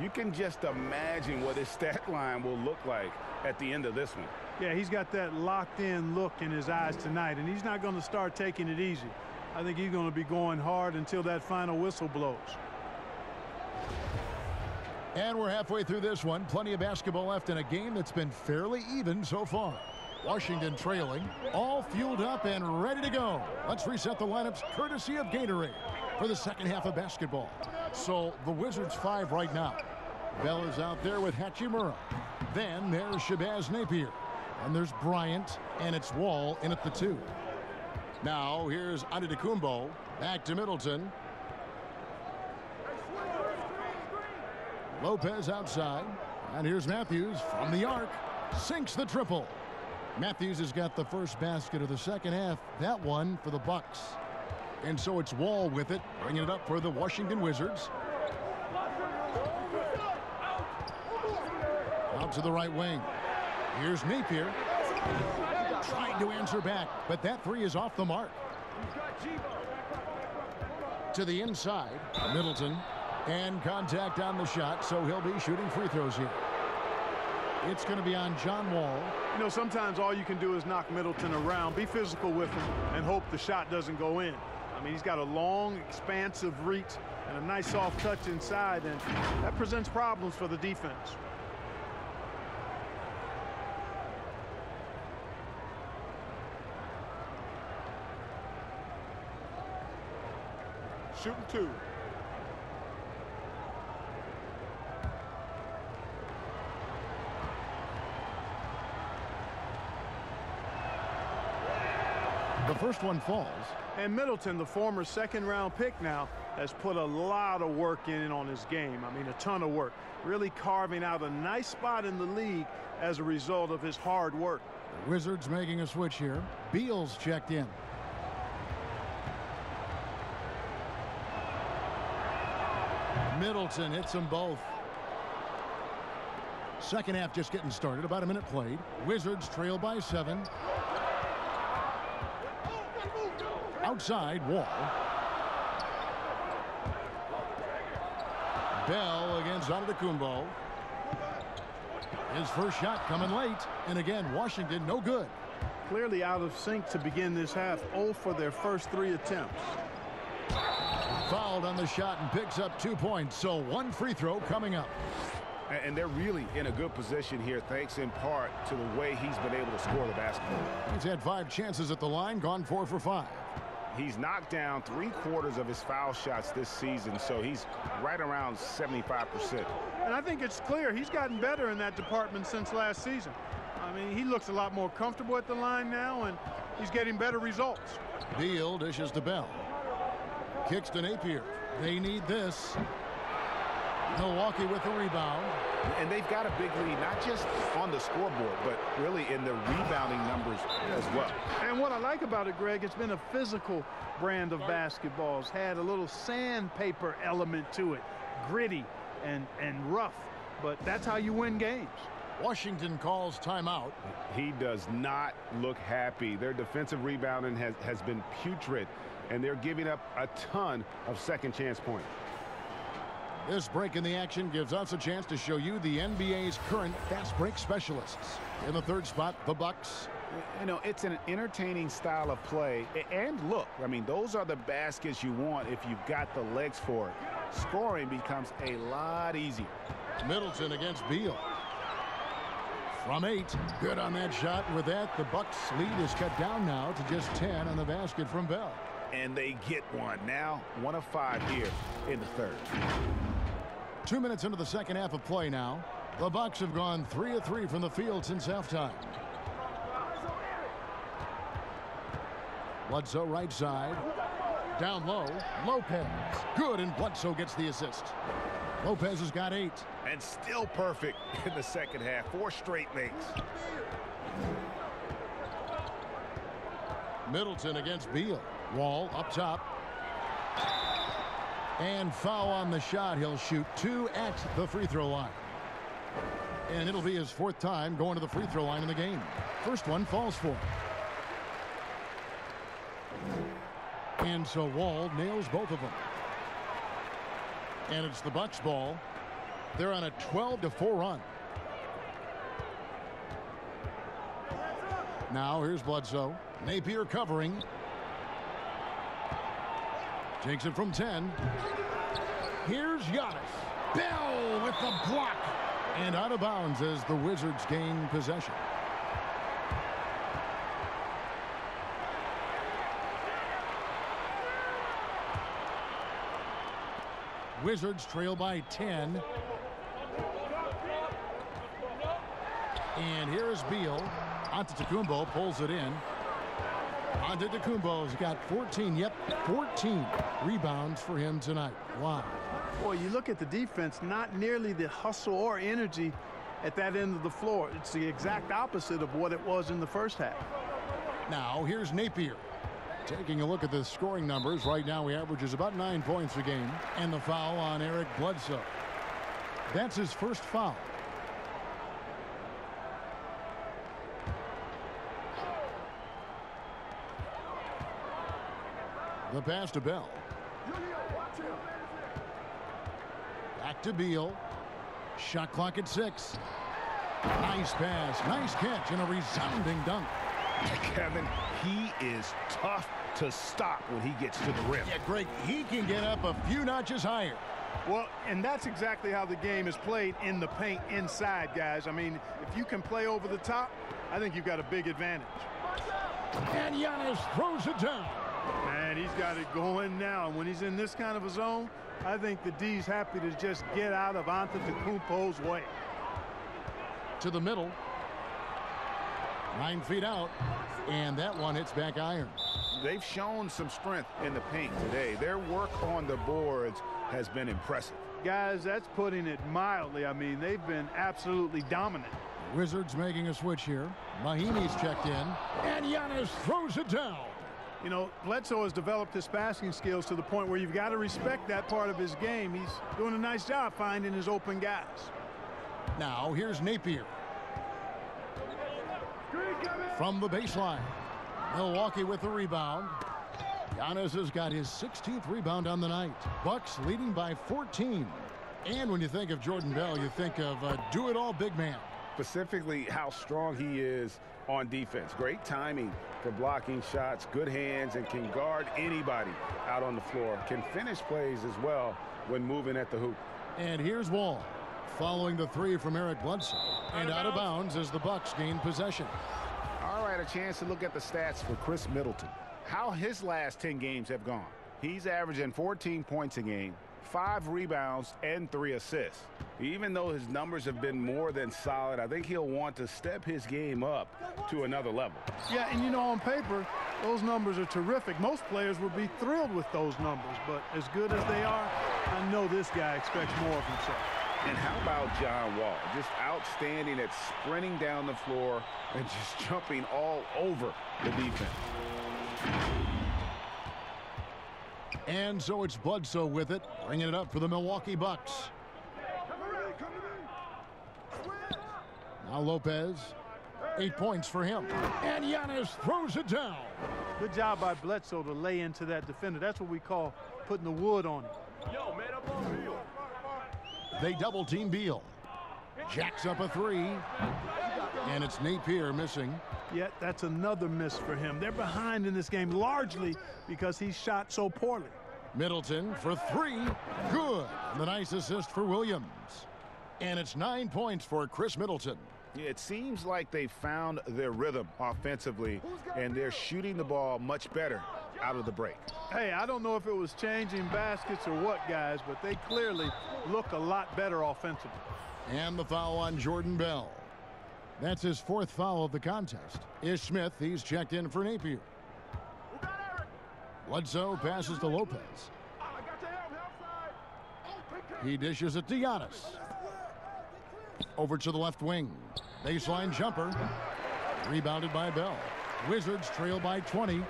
you can just imagine what his stat line will look like at the end of this one. Yeah, he's got that locked-in look in his eyes tonight, and he's not going to start taking it easy. I think he's going to be going hard until that final whistle blows. And we're halfway through this one. Plenty of basketball left in a game that's been fairly even so far. Washington trailing, all fueled up and ready to go. Let's reset the lineups courtesy of Gatorade for the second half of basketball. So the Wizards 5 right now. Bell is out there with Hachimura. Then there's Shabazz Napier. And there's Bryant, and it's Wall in at the 2. Now here's Antetokounmpo. Back to Middleton. Lopez outside. And here's Matthews from the arc. Sinks the triple. Matthews has got the first basket of the second half. That one for the Bucks. And so it's Wall with it, bringing it up for the Washington Wizards. Out to the right wing. Here's Napier. Trying to answer back, but that 3 is off the mark. To the inside, Middleton. And contact on the shot, so he'll be shooting free throws here. It's going to be on John Wall. You know, sometimes all you can do is knock Middleton around, be physical with him, and hope the shot doesn't go in. I mean, he's got a long, expansive reach and a nice soft touch inside, and that presents problems for the defense. Shooting 2. The first one falls. And Middleton, the former second-round pick now, has put a lot of work in on his game. I mean, a ton of work. Really carving out a nice spot in the league as a result of his hard work. The Wizards making a switch here. Beal's checked in. Middleton hits them both. Second half just getting started. About a minute played. Wizards trail by 7. Outside, Wall. Bell against Antetokounmpo. His first shot coming late. And again, Washington no good. Clearly out of sync to begin this half. 0 for their first 3 attempts. Fouled on the shot and picks up 2 points. So 1 free throw coming up. And they're really in a good position here, thanks in part to the way he's been able to score the basketball. He's had 5 chances at the line, gone 4 for 5. He's knocked down 3/4 of his foul shots this season, so he's right around 75%. And I think it's clear he's gotten better in that department since last season. I mean, he looks a lot more comfortable at the line now, and he's getting better results. Beal dishes to Bell. Kicks to Napier. They need this. Milwaukee with the rebound. And they've got a big lead, not just on the scoreboard, but really in the rebounding numbers as well. And what I like about it, Greg, it's been a physical brand of basketball. It's had a little sandpaper element to it, gritty and rough, but that's how you win games. Washington calls timeout. He does not look happy. Their defensive rebounding has been putrid, and they're giving up a ton of second chance points. This break in the action gives us a chance to show you the NBA's current fast break specialists. In the third spot, the Bucks. You know, it's an entertaining style of play. And look, I mean, those are the baskets you want if you've got the legs for it. Scoring becomes a lot easier. Middleton against Beal. From 8, good on that shot. With that, the Bucks lead is cut down now to just 10 on the basket from Bell. And they get one. Now 1 of 5 here in the third. 2 minutes into the second half of play now. The Bucks have gone 3 of 3 from the field since halftime. Bledsoe right side. Down low. Lopez. Good, and Bledsoe gets the assist. Lopez has got 8. And still perfect in the second half. 4 straight makes. Middleton against Beal. Wall up top. And foul on the shot. He'll shoot 2 at the free throw line. And it'll be his 4th time going to the free throw line in the game. First one falls for him. And so Wall nails both of them. And it's the Bucks ball. They're on a 12-4 run. Now here's Bledsoe. Napier covering. Takes it from 10. Here's Giannis. Bell with the block. And out of bounds as the Wizards gain possession. Wizards trail by 10. And here is Beal. Antetokounmpo pulls it in. Antetokounmpo's got 14. Yep, 14 rebounds for him tonight. Wow. Boy, you look at the defense, not nearly the hustle or energy at that end of the floor. It's the exact opposite of what it was in the first half. Now, here's Napier. Taking a look at the scoring numbers, right now he averages about 9 points a game. And the foul on Eric Bledsoe. That's his first foul. The pass to Bell. Back to Beal. Shot clock at 6. Nice pass, nice catch, and a resounding dunk. Kevin, he is tough to stop when he gets to the rim. Yeah, Greg, he can get up a few notches higher. Well, and that's exactly how the game is played in the paint inside, guys. I mean, if you can play over the top, I think you've got a big advantage. And Giannis throws it down. Man, he's got it going now. And when he's in this kind of a zone, I think the D's happy to just get out of Antetokounmpo's way. To the middle. 9 feet out. And that one hits back iron. They've shown some strength in the paint today. Their work on the boards has been impressive. Guys, that's putting it mildly. I mean, they've been absolutely dominant. Wizards making a switch here. Mahinmi's checked in. And Giannis throws it down. You know, Bledsoe has developed his passing skills to the point where you've got to respect that part of his game. He's doing a nice job finding his open guys. Now, here's Napier. From the baseline. Milwaukee with the rebound. Giannis has got his 16th rebound on the night. Bucks leading by 14. And when you think of Jordan Bell, you think of a do-it-all big man. Specifically how strong he is on defense. Great timing for blocking shots, good hands, and can guard anybody out on the floor. Can finish plays as well when moving at the hoop. And here's Wall following the 3 from Eric Bledsoe. And out of bounds as the Bucks gain possession. All right, a chance to look at the stats for Chris Middleton. How his last 10 games have gone. He's averaging 14 points a game, 5 rebounds, and 3 assists. Even though his numbers have been more than solid, I think he'll want to step his game up to another level. Yeah, and you know, on paper, those numbers are terrific. Most players would be thrilled with those numbers, but as good as they are, I know this guy expects more of himself. And how about John Wall? Just outstanding at sprinting down the floor and just jumping all over the defense. And so it's Bledsoe with it, bringing it up for the Milwaukee Bucks. Now Lopez, 8 points for him. And Giannis throws it down. Good job by Bledsoe to lay into that defender. That's what we call putting the wood on him. Yo, man, up on Beal. They double team Beal. Jacks up a 3. And it's Napier missing. Yet that's another miss for him. They're behind in this game largely because he shot so poorly. Middleton for 3. Good. And the nice assist for Williams. And it's 9 points for Chris Middleton. It seems like they found their rhythm offensively, and they're shooting the ball much better out of the break. Hey, I don't know if it was changing baskets or what, guys, but they clearly look a lot better offensively. And the foul on Jordan Bell. That's his 4th foul of the contest. Ish Smith, he's checked in for Napier. Bledsoe passes to Lopez. He dishes it to Giannis. Over to the left wing. Baseline jumper. Rebounded by Bell. Wizards trail by 20.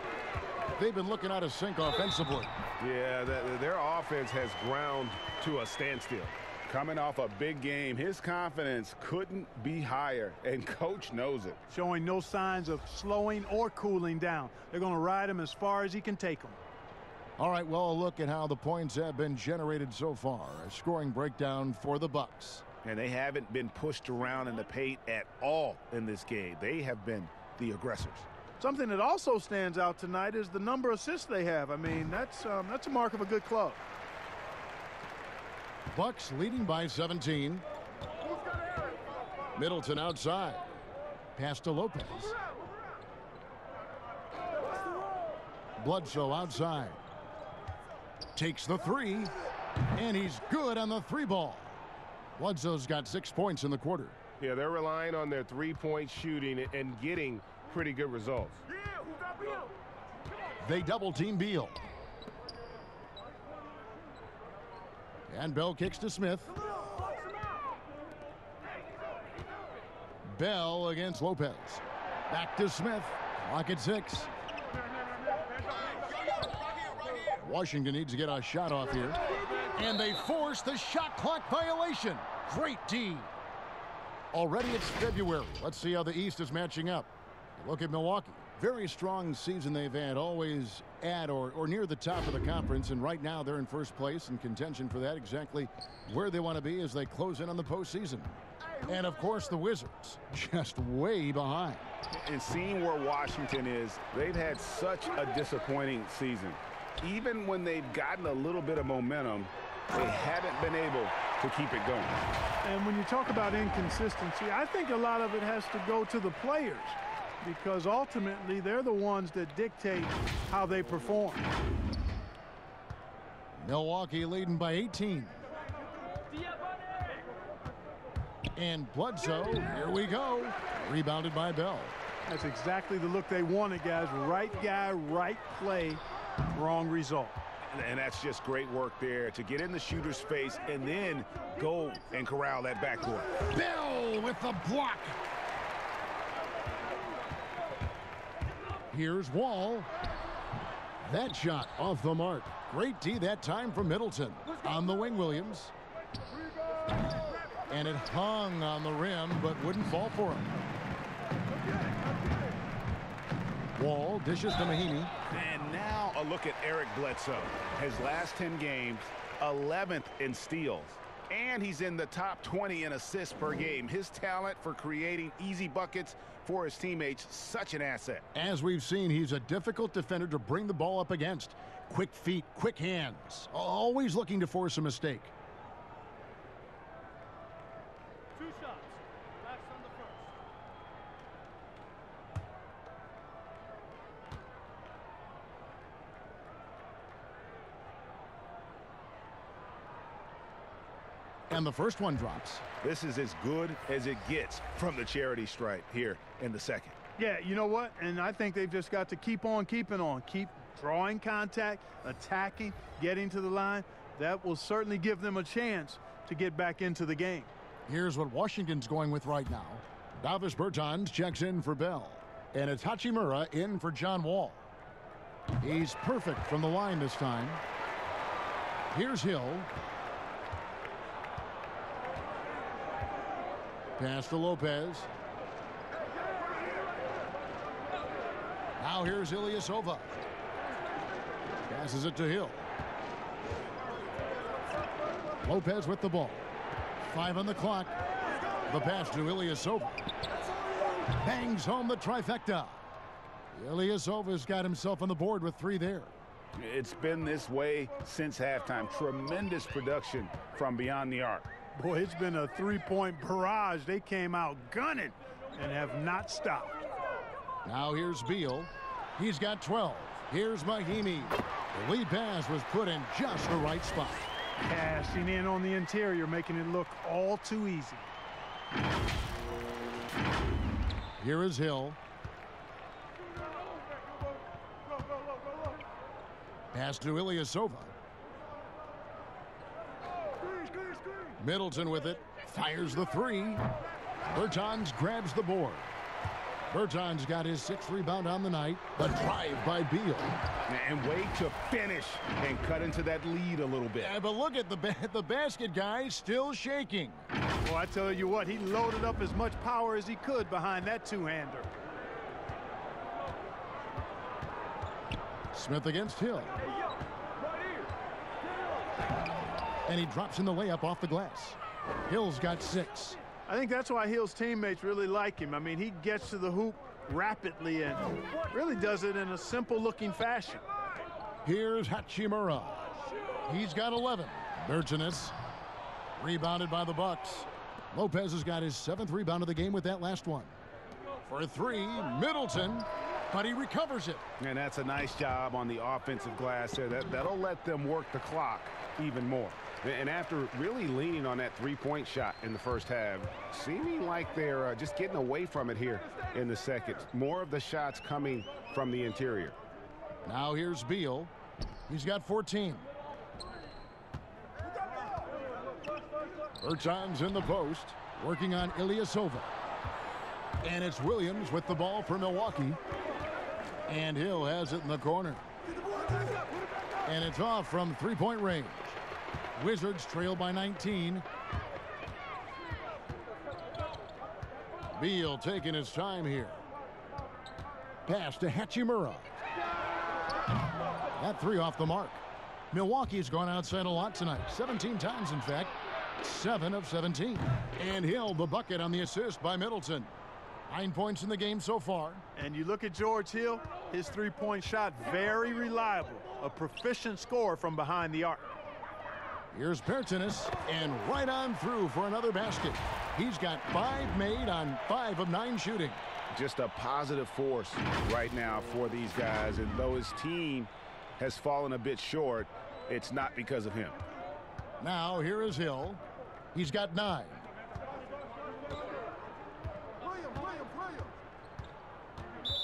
They've been looking out of sync offensively. Yeah, their offense has ground to a standstill. Coming off a big game, his confidence couldn't be higher, and coach knows it. Showing no signs of slowing or cooling down. They're going to ride him as far as he can take them. All right, well, a look at how the points have been generated so far. A scoring breakdown for the Bucks. And they haven't been pushed around in the paint at all in this game. They have been the aggressors. Something that also stands out tonight is the number of assists they have. I mean, that's a mark of a good club. Bucks leading by 17. Middleton outside. Pass to Lopez. Bledsoe outside. Takes the 3. And he's good on the 3-ball. Bledsoe's got 6 points in the quarter. Yeah, they're relying on their 3-point shooting and getting pretty good results. They double-team Beal. And Bell kicks to Smith. Bell against Lopez. Back to Smith. Clock at 6. Washington needs to get a shot off here. And they force the shot clock violation. Great D. Already it's February. Let's see how the East is matching up. Look at Milwaukee. Very strong season they've had, always at or near the top of the conference, and right now they're in first place in contention for that, exactly where they want to be as they close in on the postseason. And of course the Wizards just way behind. And seeing where Washington is, they've had such a disappointing season. Even when they've gotten a little bit of momentum, they haven't been able to keep it going. And when you talk about inconsistency, I think a lot of it has to go to the players, because ultimately they're the ones that dictate how they perform. Milwaukee leading by 18. And Bledsoe, here we go. Rebounded by Bell. That's exactly the look they wanted, guys. Right guy, right play, wrong result. And that's just great work there to get in the shooter's face and then go and corral that backcourt. Bell with the block. Here's Wall. That shot off the mark. Great D that time from Middleton. On the wing, Williams. And it hung on the rim, but wouldn't fall for him. Wall dishes to Mahinmi. And now a look at Eric Bledsoe. His last 10 games, 11th in steals. And he's in the top 20 in assists per game. His talent for creating easy buckets for his teammates, such an asset. As we've seen, he's a difficult defender to bring the ball up against. Quick feet, quick hands. Always looking to force a mistake. 2 shots. Last on the first. And the first one drops. This is as good as it gets from the charity stripe here in the second. Yeah, you know what? And I think they've just got to keep on keeping on. Keep drawing contact, attacking, getting to the line. That will certainly give them a chance to get back into the game. Here's what Washington's going with right now. Davis Bertans checks in for Bell. And it's Hachimura in for John Wall. He's perfect from the line this time. Here's Hill. Pass to Lopez. Now here's Ilyasova. Passes it to Hill. Lopez with the ball. 5 on the clock. The pass to Ilyasova. Bangs home the trifecta. Ilyasova's got himself on the board with 3 there. It's been this way since halftime. Tremendous production from beyond the arc. Boy, it's been a 3-point barrage. They came out gunning and have not stopped. Now here's Beal. He's got 12. Here's Mahinmi. The lead pass was put in just the right spot. Cashing in on the interior, making it look all too easy. Here is Hill. Pass to Ilyasova. Middleton with it. Fires the 3. Bertans grabs the board. Bertans got his 6th rebound on the night. The drive by Beal. And way to finish and cut into that lead a little bit. Yeah, but look at the basket guy still shaking. Well, I tell you what, he loaded up as much power as he could behind that 2-hander. Smith against Hill. And he drops in the layup off the glass. Hill's got 6. I think that's why Hill's teammates really like him. I mean, he gets to the hoop rapidly and really does it in a simple-looking fashion. Here's Hachimura. He's got 11. Bertans rebounded by the Bucks. Lopez has got his 7th rebound of the game with that last one. For 3, Middleton. but he recovers it. And that's a nice job on the offensive glass there. That'll let them work the clock even more. And after really leaning on that three-point shot in the first half, seeming like they're just getting away from it here in the second. More of the shots coming from the interior. Now here's Beal. He's got 14. Berton's in the post, working on Ilyasova. And it's Williams with the ball for Milwaukee. And Hill has it in the corner. And it's off from three-point range. Wizards trail by 19. Beal taking his time here. Pass to Hachimura. That three off the mark. Milwaukee's gone outside a lot tonight. 17 times, in fact. 7 of 17. And Hill, the bucket on the assist by Middleton. 9 points in the game so far. And you look at George Hill, his three-point shot, very reliable. A proficient scorer from behind the arc. Here's Bertonis, and right on through for another basket. He's got 5 made on 5 of 9 shooting. Just a positive force right now for these guys. And though his team has fallen a bit short, it's not because of him. Now here is Hill. He's got 9.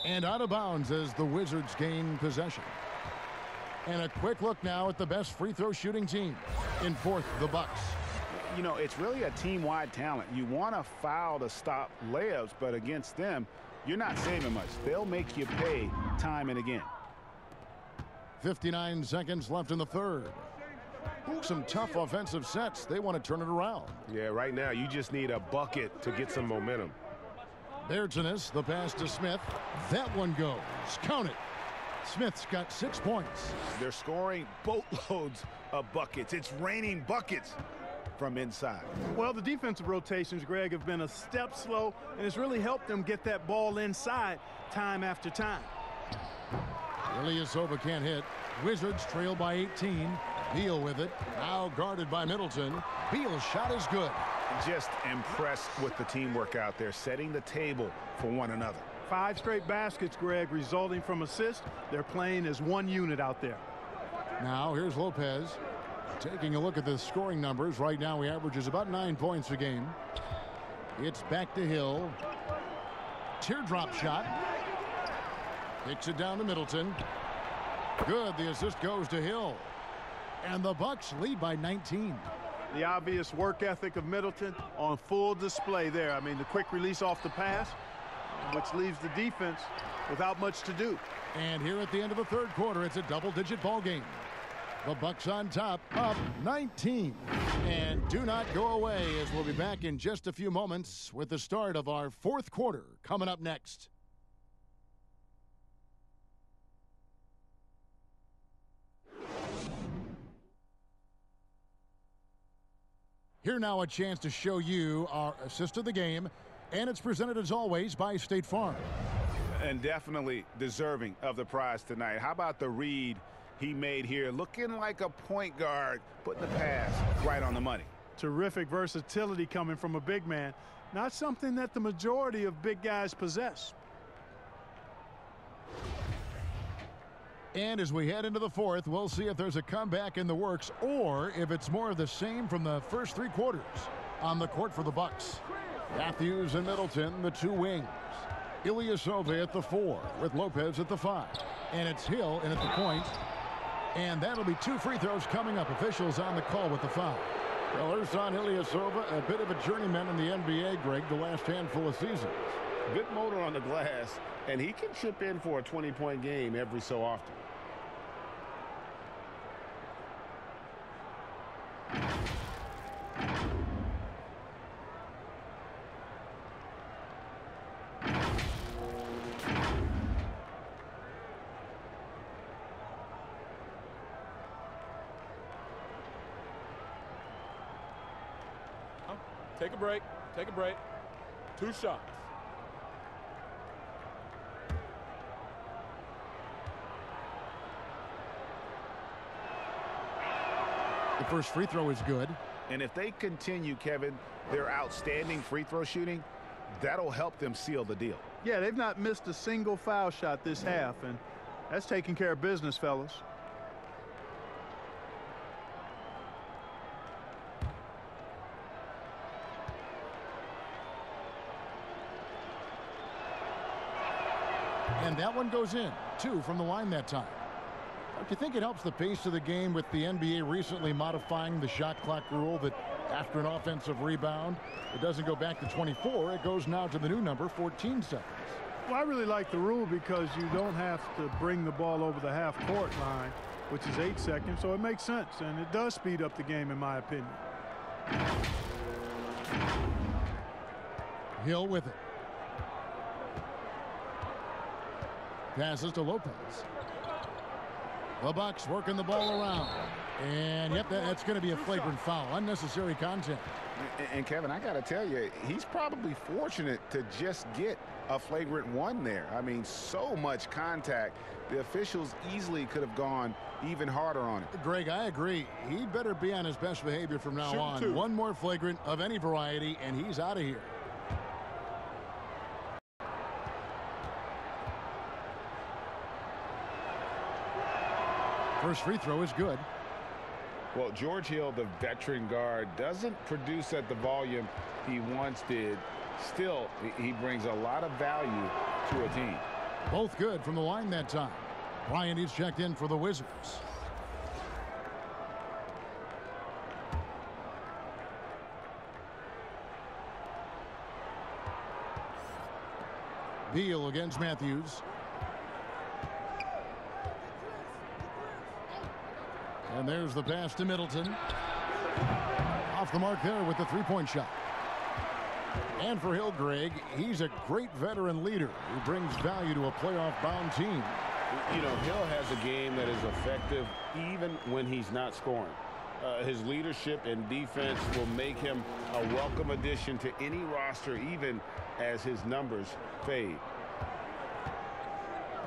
And out of bounds as the Wizards gain possession. And a quick look now at the best free throw shooting team. In fourth, the Bucks. You know, it's really a team-wide talent. You want to foul to stop layups, but against them, you're not saving much. They'll make you pay time and again. 59 seconds left in the third. Some tough offensive sets. They want to turn it around. Yeah, right now you just need a bucket to get some momentum. Bertonis, the pass to Smith. That one goes. Count it. Smith's got 6 points. They're scoring boatloads of buckets. It's raining buckets from inside. Well, the defensive rotations, Greg, have been a step slow, and it's really helped them get that ball inside time after time. Ilyasova can't hit. Wizards trail by 18. Beal with it. Now guarded by Middleton. Beal's shot is good. Just impressed with the teamwork out there, setting the table for one another. 5 straight baskets, Greg, resulting from assists. They're playing as one unit out there. Now here's Lopez. Taking a look at the scoring numbers. Right now he averages about 9 points a game. It's back to Hill. Teardrop shot. Kicks it down to Middleton. Good. The assist goes to Hill. And the Bucks lead by 19. The obvious work ethic of Middleton on full display there. I mean, the quick release off the pass, which leaves the defense without much to do. And here at the end of the third quarter, it's a double-digit ball game. The Bucks on top, up 19. And do not go away, as we'll be back in just a few moments with the start of our fourth quarter coming up next. Here now a chance to show you our assist of the game, and it's presented as always by State Farm. And definitely deserving of the prize tonight. How about the read he made here? Looking like a point guard, putting the pass right on the money. Terrific versatility coming from a big man. Not something that the majority of big guys possess. And as we head into the fourth, we'll see if there's a comeback in the works or if it's more of the same from the first 3 quarters. On the court for the Bucks, Matthews and Middleton, the 2 wings. Ilyasova at the 4 with Lopez at the 5. And it's Hill in at the point. And that'll be 2 free throws coming up. Officials on the call with the foul. Well, Ersan Ilyasova, a bit of a journeyman in the NBA, Greg, the last handful of seasons. Good motor on the glass, and he can chip in for a 20-point game every so often. Take a break. Take a break. 2 shots. The first free throw is good. And if they continue, Kevin, their outstanding free throw shooting, that'll help them seal the deal. Yeah, they've not missed a single foul shot this half, and that's taking care of business, fellas. And that one goes in. 2 from the line that time. Do you think it helps the pace of the game with the NBA recently modifying the shot clock rule that after an offensive rebound, it doesn't go back to 24. It goes now to the new number, 14 seconds. Well, I really like the rule because you don't have to bring the ball over the half-court line, which is 8 seconds, so it makes sense, and it does speed up the game, in my opinion. Hill with it. Passes to Lopez. The Bucks working the ball around. And, yep, that's going to be a flagrant foul. Unnecessary contact. And Kevin, I got to tell you, he's probably fortunate to just get a flagrant 1 there. I mean, so much contact. The officials easily could have gone even harder on it. Greg, I agree. He'd better be on his best behavior from now on. 2. 1 more flagrant of any variety, and he's out of here. First free throw is good. Well, George Hill, the veteran guard, doesn't produce at the volume he once did. Still, he brings a lot of value to a team. Both good from the line that time. Bryant is checked in for the Wizards. Beal against Matthews. And there's the pass to Middleton. Off the mark there with the three-point shot. And for Hill, Greg, he's a great veteran leader who brings value to a playoff-bound team. You know, Hill has a game that is effective even when he's not scoring. His leadership and defense will make him a welcome addition to any roster, even as his numbers fade.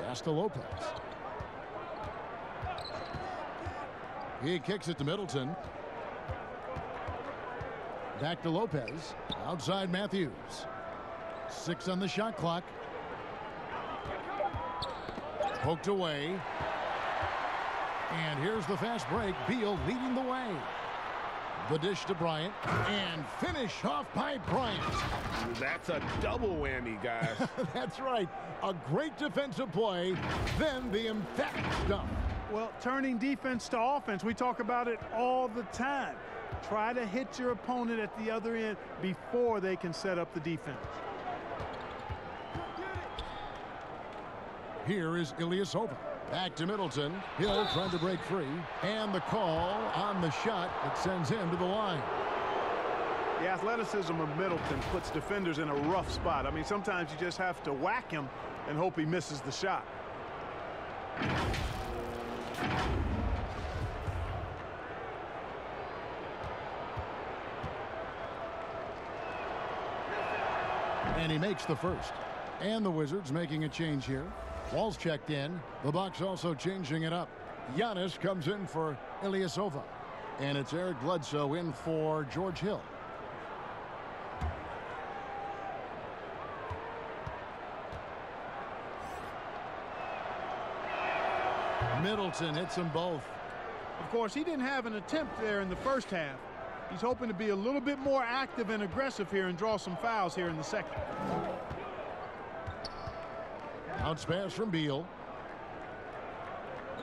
Pass to Lopez. He kicks it to Middleton. Back to Lopez. Outside Matthews. 6 on the shot clock. Poked away. And here's the fast break. Beal leading the way. The dish to Bryant. And finish off by Bryant. That's a double whammy, guys. That's right. A great defensive play. Then the emphatic stuff. Well, turning defense to offense, we talk about it all the time. Try to hit your opponent at the other end before they can set up the defense. Here is Ilyasova. Back to Middleton. Hill trying to break free. And the call on the shot that sends him to the line. The athleticism of Middleton puts defenders in a rough spot. I mean, sometimes you just have to whack him and hope he misses the shot. And he makes the first. And the Wizards making a change here. Wall's checked in. The Bucks also changing it up. Giannis comes in for Ilyasova. And it's Eric Bledsoe in for George Hill. Middleton hits them both. Of course, he didn't have an attempt there in the first half. He's hoping to be a little bit more active and aggressive here and draw some fouls here in the second. Bounce pass from Beal.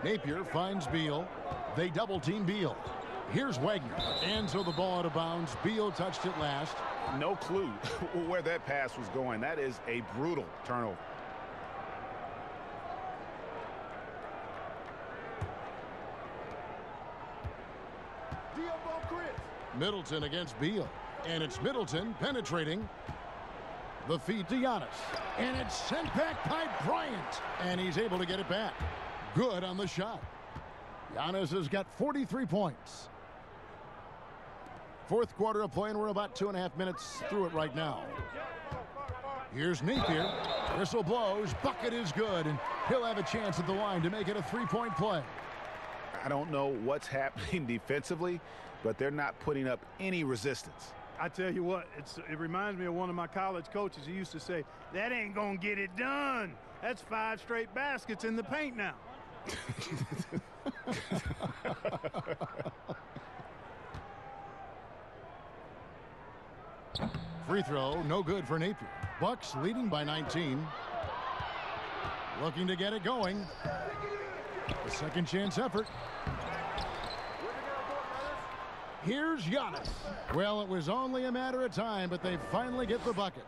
Napier finds Beal. They double team Beal. Here's Wagner. And so the ball out of bounds. Beal touched it last. No clue where that pass was going. That is a brutal turnover. Middleton against Beal. And it's Middleton penetrating. The feed to Giannis. And it's sent back by Bryant. And he's able to get it back. Good on the shot. Giannis has got 43 points. Fourth quarter of play, and we're about 2.5 minutes through it right now. Here's Napier. Whistle blows. Bucket is good. And he'll have a chance at the line to make it a three-point play. I don't know what's happening defensively, but they're not putting up any resistance. I tell you what, it reminds me of one of my college coaches. He used to say, that ain't going to get it done. That's 5 straight baskets in the paint now. Free throw, no good for Napier. Bucks leading by 19. Looking to get it going. A second chance effort. Here's Giannis. Well, it was only a matter of time, but they finally get the bucket.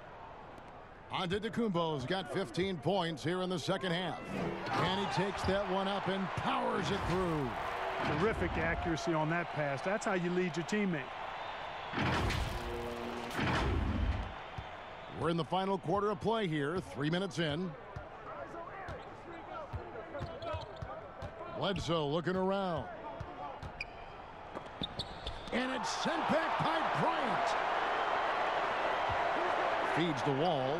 Antetokounmpo's got 15 points here in the second half. And he takes that one up and powers it through. Terrific accuracy on that pass. That's how you lead your teammate. We're in the final quarter of play here, 3 minutes in. Bledsoe looking around. And it's sent back by Bryant. Feeds the Wall.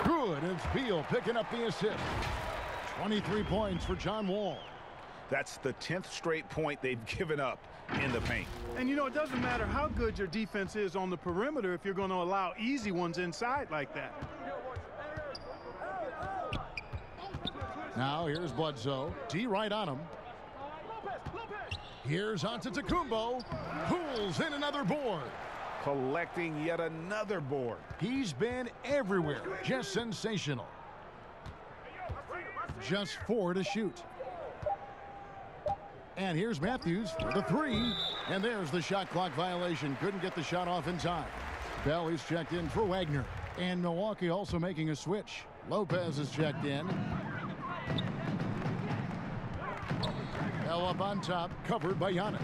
Good, and it's Beal picking up the assist. 23 points for John Wall. That's the 10th straight point they've given up in the paint. And, you know, it doesn't matter how good your defense is on the perimeter if you're going to allow easy ones inside like that. Now here's Bledsoe. D right on him. Here's Antetokounmpo. Pulls in another board. Collecting yet another board. He's been everywhere. Just sensational. Just 4 to shoot. And here's Matthews for the 3. And there's the shot clock violation. Couldn't get the shot off in time. Bell is checked in for Wagner. And Milwaukee also making a switch. Lopez is checked in. Bell up on top, covered by Giannis.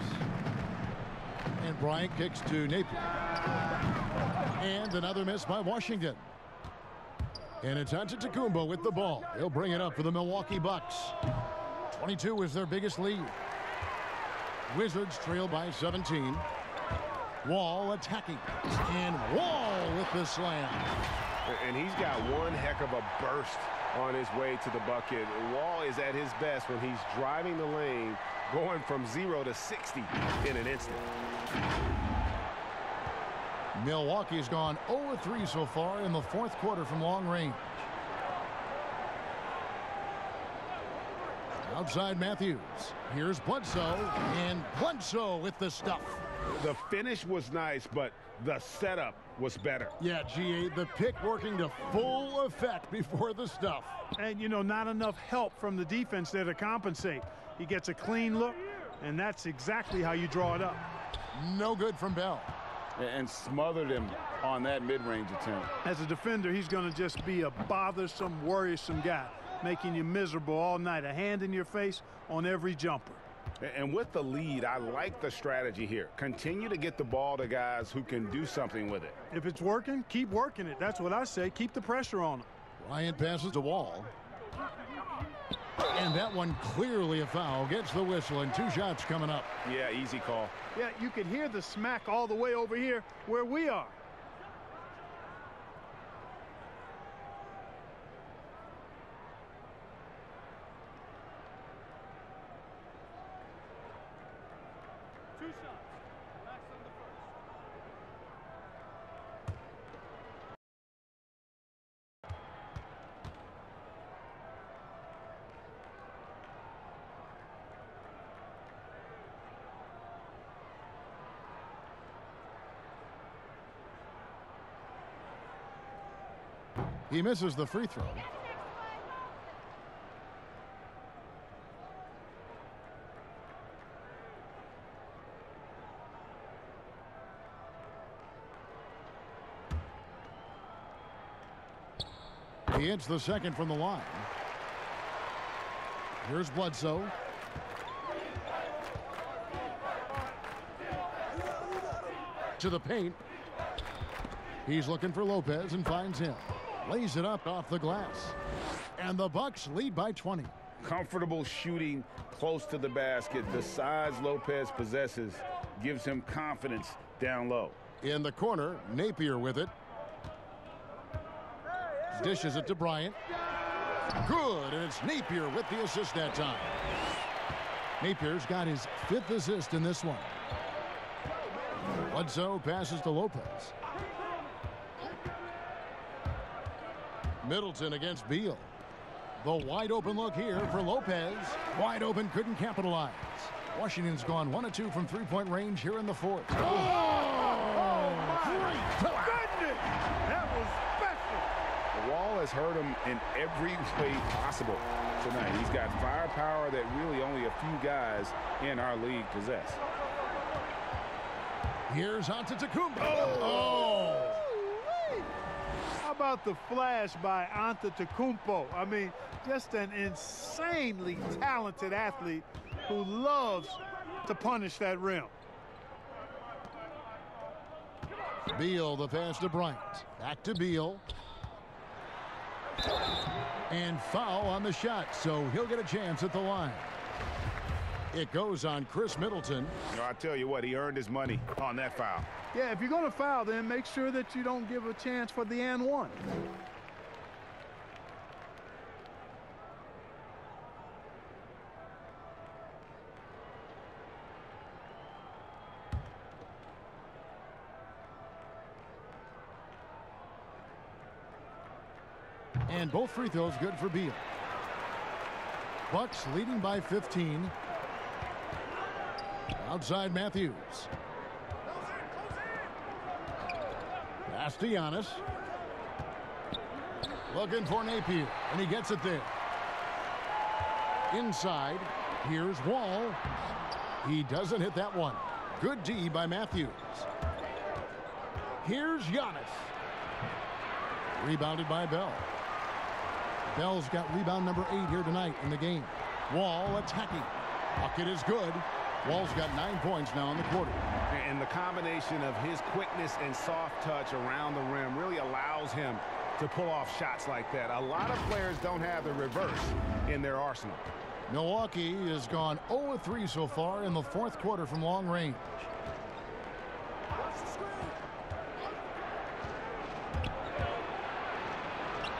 And Bryant kicks to Napier. And another miss by Washington. And it's Antetokounmpo with the ball. He'll bring it up for the Milwaukee Bucks. 22 is their biggest lead. Wizards trail by 17. Wall attacking. And Wall with the slam. And he's got one heck of a burst on his way to the bucket. Wall is at his best when he's driving the lane, going from 0 to 60 in an instant. Milwaukee's gone 0-3 so far in the 4th quarter from long range. Outside Matthews. Here's Bledsoe, and Bledsoe with the stuff. The finish was nice, but the setup was better. Yeah, GA, the pick working to full effect before the stuff. And, you know, not enough help from the defense there to compensate. He gets a clean look, and that's exactly how you draw it up. No good from Bell. And smothered him on that mid-range attempt. As a defender, he's going to just be a bothersome, worrisome guy, making you miserable all night, a hand in your face on every jumper. And with the lead, I like the strategy here. Continue to get the ball to guys who can do something with it. If it's working, keep working it. That's what I say. Keep the pressure on him. Bryant passes to Wall. And that one clearly a foul. Gets the whistle, and 2 shots coming up. Yeah, easy call. Yeah, you could hear the smack all the way over here where we are. He misses the free throw. He hits the second from the line. Here's Bledsoe. To the paint. He's looking for Lopez and finds him. Lays it up off the glass. And the Bucks lead by 20. Comfortable shooting close to the basket. The size Lopez possesses gives him confidence down low. In the corner, Napier with it. Dishes it to Bryant. Good, and it's Napier with the assist that time. Napier's got his 5th assist in this one. Bledsoe passes to Lopez. Middleton against Beal. The wide open look here for Lopez. Wide open, couldn't capitalize. Washington's gone 1 of 2 from three-point range here in the fourth. Oh, my goodness! That was special. The wall has hurt him in every way possible tonight. He's got firepower that really only a few guys in our league possess. Here's Antetokounmpo. Oh! How about the flash by Antetokounmpo? I mean, just an insanely talented athlete who loves to punish that rim. Beal, the pass to Bryant. Back to Beal. And foul on the shot, so he'll get a chance at the line. It goes on Chris Middleton. You know, I tell you what, he earned his money on that foul. Yeah, if you're going to foul, then make sure that you don't give a chance for the and one. And both free throws good for Beal. Bucks leading by 15. Outside Matthews. Pass to Giannis. Looking for Napier, and he gets it there. Inside, here's Wall. He doesn't hit that one. Good D by Matthews. Here's Giannis. Rebounded by Bell. Bell's got rebound number 8 here tonight in the game. Wall attacking. Bucket is good. Wall's got 9 points now in the quarter. And the combination of his quickness and soft touch around the rim really allows him to pull off shots like that. A lot of players don't have the reverse in their arsenal. Milwaukee has gone 0-3 so far in the fourth quarter from long range.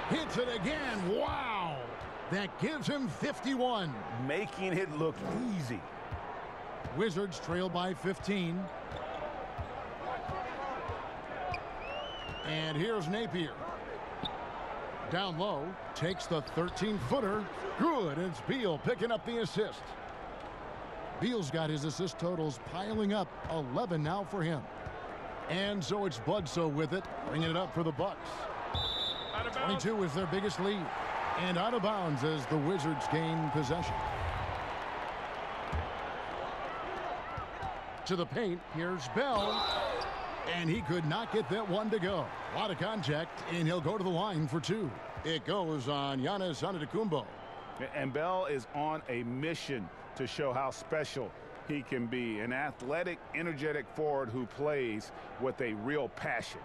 Hits it again. Wow. That gives him 51. Making it look easy. Wizards trail by 15. And here's Napier. Down low, takes the 13-footer. Good, it's Beal picking up the assist. Beal's got his assist totals piling up, 11 now for him. And so it's Bledsoe with it, bringing it up for the Bucks. 22 is their biggest lead. And out of bounds as the Wizards gain possession. To the paint, here's Bell. And he could not get that one to go. A lot of contact, and he'll go to the line for 2. It goes on Giannis Antetokounmpo. And Bell is on a mission to show how special he can be. An athletic, energetic forward who plays with a real passion.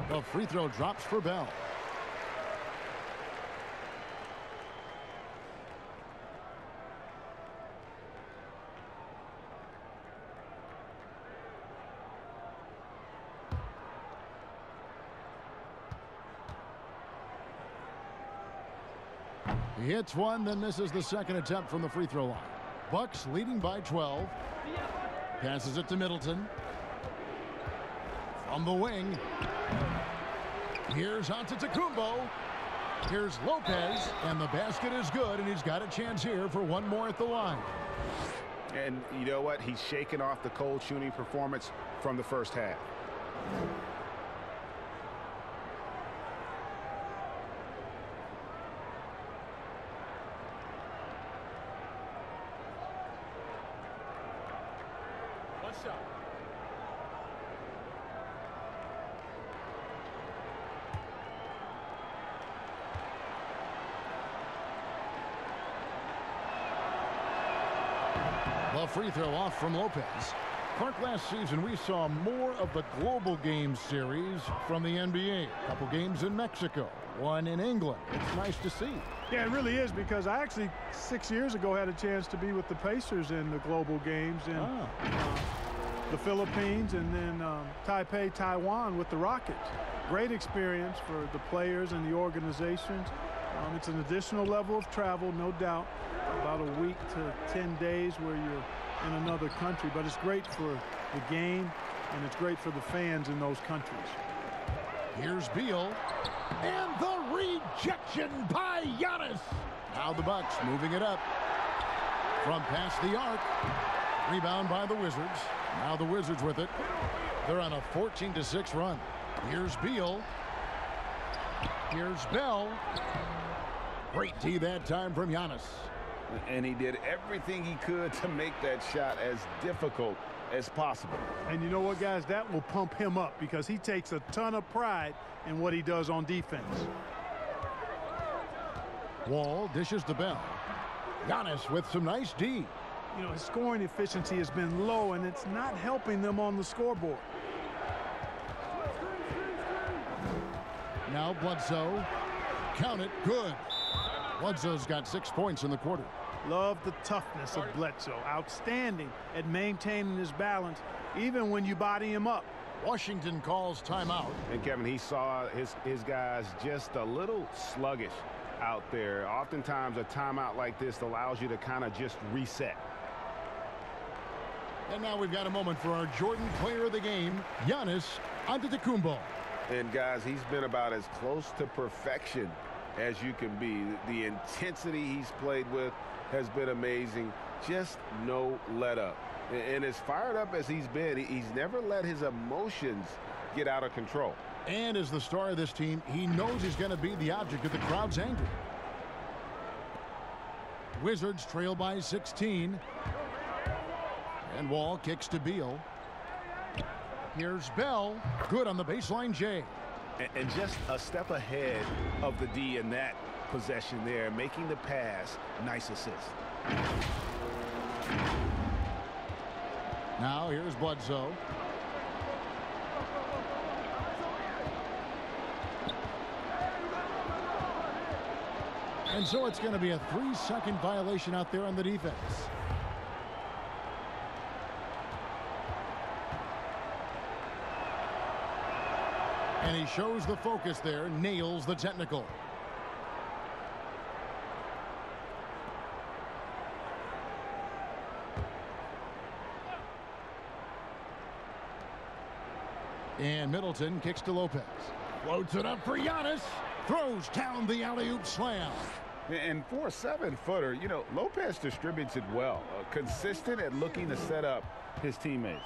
The free throw drops for Bell. He hits one, then misses the second attempt from the free throw line. Bucks leading by 12. Passes it to Middleton. From the wing. Here's Antetokounmpo. Here's Lopez, and the basket is good, and he's got a chance here for one more at the line. And you know what? He's shaken off the cold shooting performance from the first half. One shot. The free throw off from Lopez. Clark, last season we saw more of the global game series from the NBA. A couple games in Mexico, one in England. It's nice to see. Yeah, it really is, because I actually 6 years ago had a chance to be with the Pacers in the global games. And the Philippines, and then Taipei, Taiwan with the Rockets. Great experience for the players and the organizations. It's an additional level of travel, no doubt, about a week to 10 days where you're in another country, but it's great for the game, and it's great for the fans in those countries. Here's Beal, and the rejection by Giannis. Now the Bucks moving it up from past the arc. Rebound by the Wizards. Now the Wizards with it. They're on a 14-6 run. Here's Beal. Here's Bell. Great D that time from Giannis. And he did everything he could to make that shot as difficult as possible. And you know what, guys? That will pump him up because he takes a ton of pride in what he does on defense. Wall dishes to Bell. Giannis with some nice D. You know, his scoring efficiency has been low, and it's not helping them on the scoreboard. Now Bledsoe. Count it. Good. Bledsoe's got 6 points in the quarter. Love the toughness of Bledsoe. Outstanding at maintaining his balance, even when you body him up. Washington calls timeout. And Kevin, he saw his guys just a little sluggish out there. Oftentimes a timeout like this allows you to kind of just reset. And now we've got a moment for our Jordan player of the game, Giannis Antetokounmpo. And guys, he's been about as close to perfection as you can be. The intensity he's played with has been amazing. Just no let up. And as fired up as he's been, he's never let his emotions get out of control. And as the star of this team, he knows he's going to be the object of the crowd's anger. Wizards trail by 16. And Wall kicks to Beal. Here's Bell. Good on the baseline, Jay. And just a step ahead of the D in that possession there, making the pass. Nice assist. Now here's Bledsoe. And so it's going to be a 3-second violation out there on the defense. And he shows the focus there, nails the technical. And Middleton kicks to Lopez. Floats it up for Giannis. Throws down the alley-oop slam. And for a 7-footer, you know, Lopez distributes it well. Consistent at looking to set up his teammates.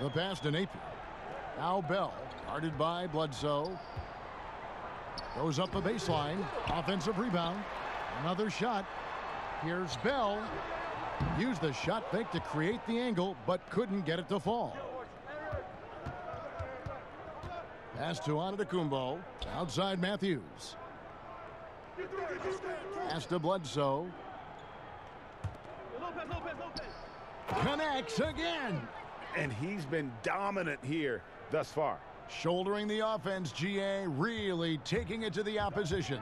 The pass to Napier. Now Bell, guarded by Bledsoe. Goes up the baseline. Offensive rebound. Another shot. Here's Bell. Used the shot fake to create the angle, but couldn't get it to fall. Pass to Antetokounmpo. Outside Matthews. Pass to Bledsoe. Connects again. And he's been dominant here thus far. Shouldering the offense, GA, really taking it to the opposition.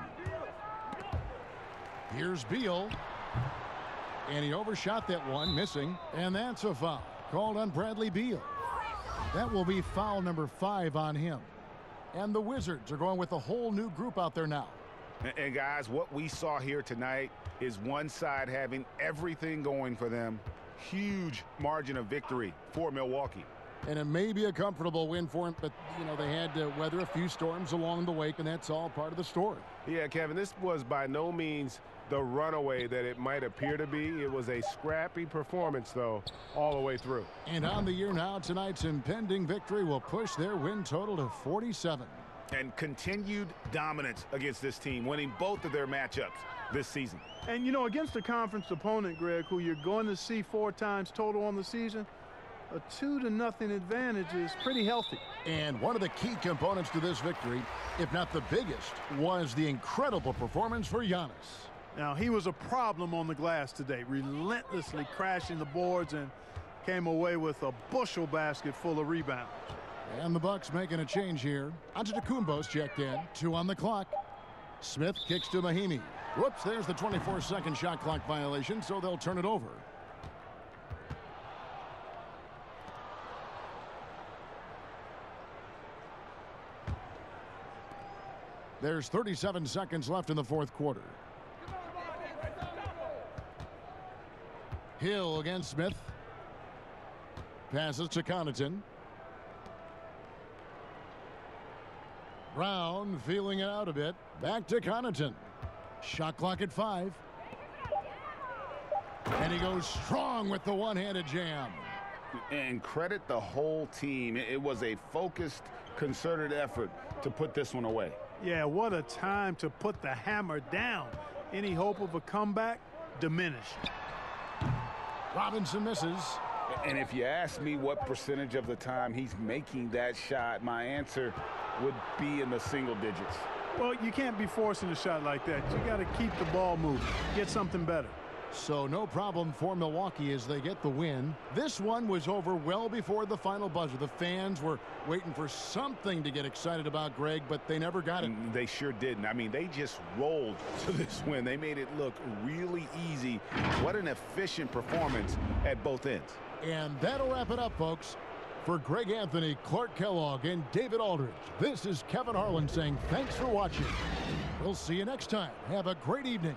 Here's Beal. And he overshot that one, missing. And that's a foul called on Bradley Beal. That will be foul number 5 on him. And the Wizards are going with a whole new group out there now. And guys, what we saw here tonight is one side having everything going for them. Huge margin of victory for Milwaukee. And it may be a comfortable win for him, but, you know, they had to weather a few storms along the way, and that's all part of the story. Yeah, Kevin, this was by no means the runaway that it might appear to be. It was a scrappy performance, though, all the way through. And on the year now, tonight's impending victory will push their win total to 47. And continued dominance against this team, winning both of their matchups this season. And, you know, against a conference opponent, Greg, who you're going to see 4 times total on the season, a 2-0 advantage is pretty healthy. And one of the key components to this victory, if not the biggest, was the incredible performance for Giannis. Now, he was a problem on the glass today, relentlessly crashing the boards and came away with a bushel basket full of rebounds. And the Bucks making a change here. Antetokounmpo's checked in. 2 on the clock. Smith kicks to Mahimi. Whoops, there's the 24-second shot clock violation, so they'll turn it over. There's 37 seconds left in the fourth quarter. Hill against Smith. Passes to Connaughton. Brown feeling it out a bit. Back to Connaughton. Shot clock at 5. And he goes strong with the one-handed jam. And credit the whole team. It was a focused, concerted effort to put this one away. Yeah, what a time to put the hammer down. Any hope of a comeback diminished. Robinson misses. And if you ask me what percentage of the time he's making that shot, my answer would be in the single digits. Well, you can't be forcing a shot like that. You got to keep the ball moving, get something better. So no problem for Milwaukee as they get the win. This one was over well before the final buzzer. The fans were waiting for something to get excited about, Greg, but they never got it. They sure didn't. I mean, they just rolled to this win. They made it look really easy. What an efficient performance at both ends. And that'll wrap it up, folks. For Greg Anthony, Clark Kellogg, and David Aldridge, this is Kevin Harlan saying thanks for watching. We'll see you next time. Have a great evening.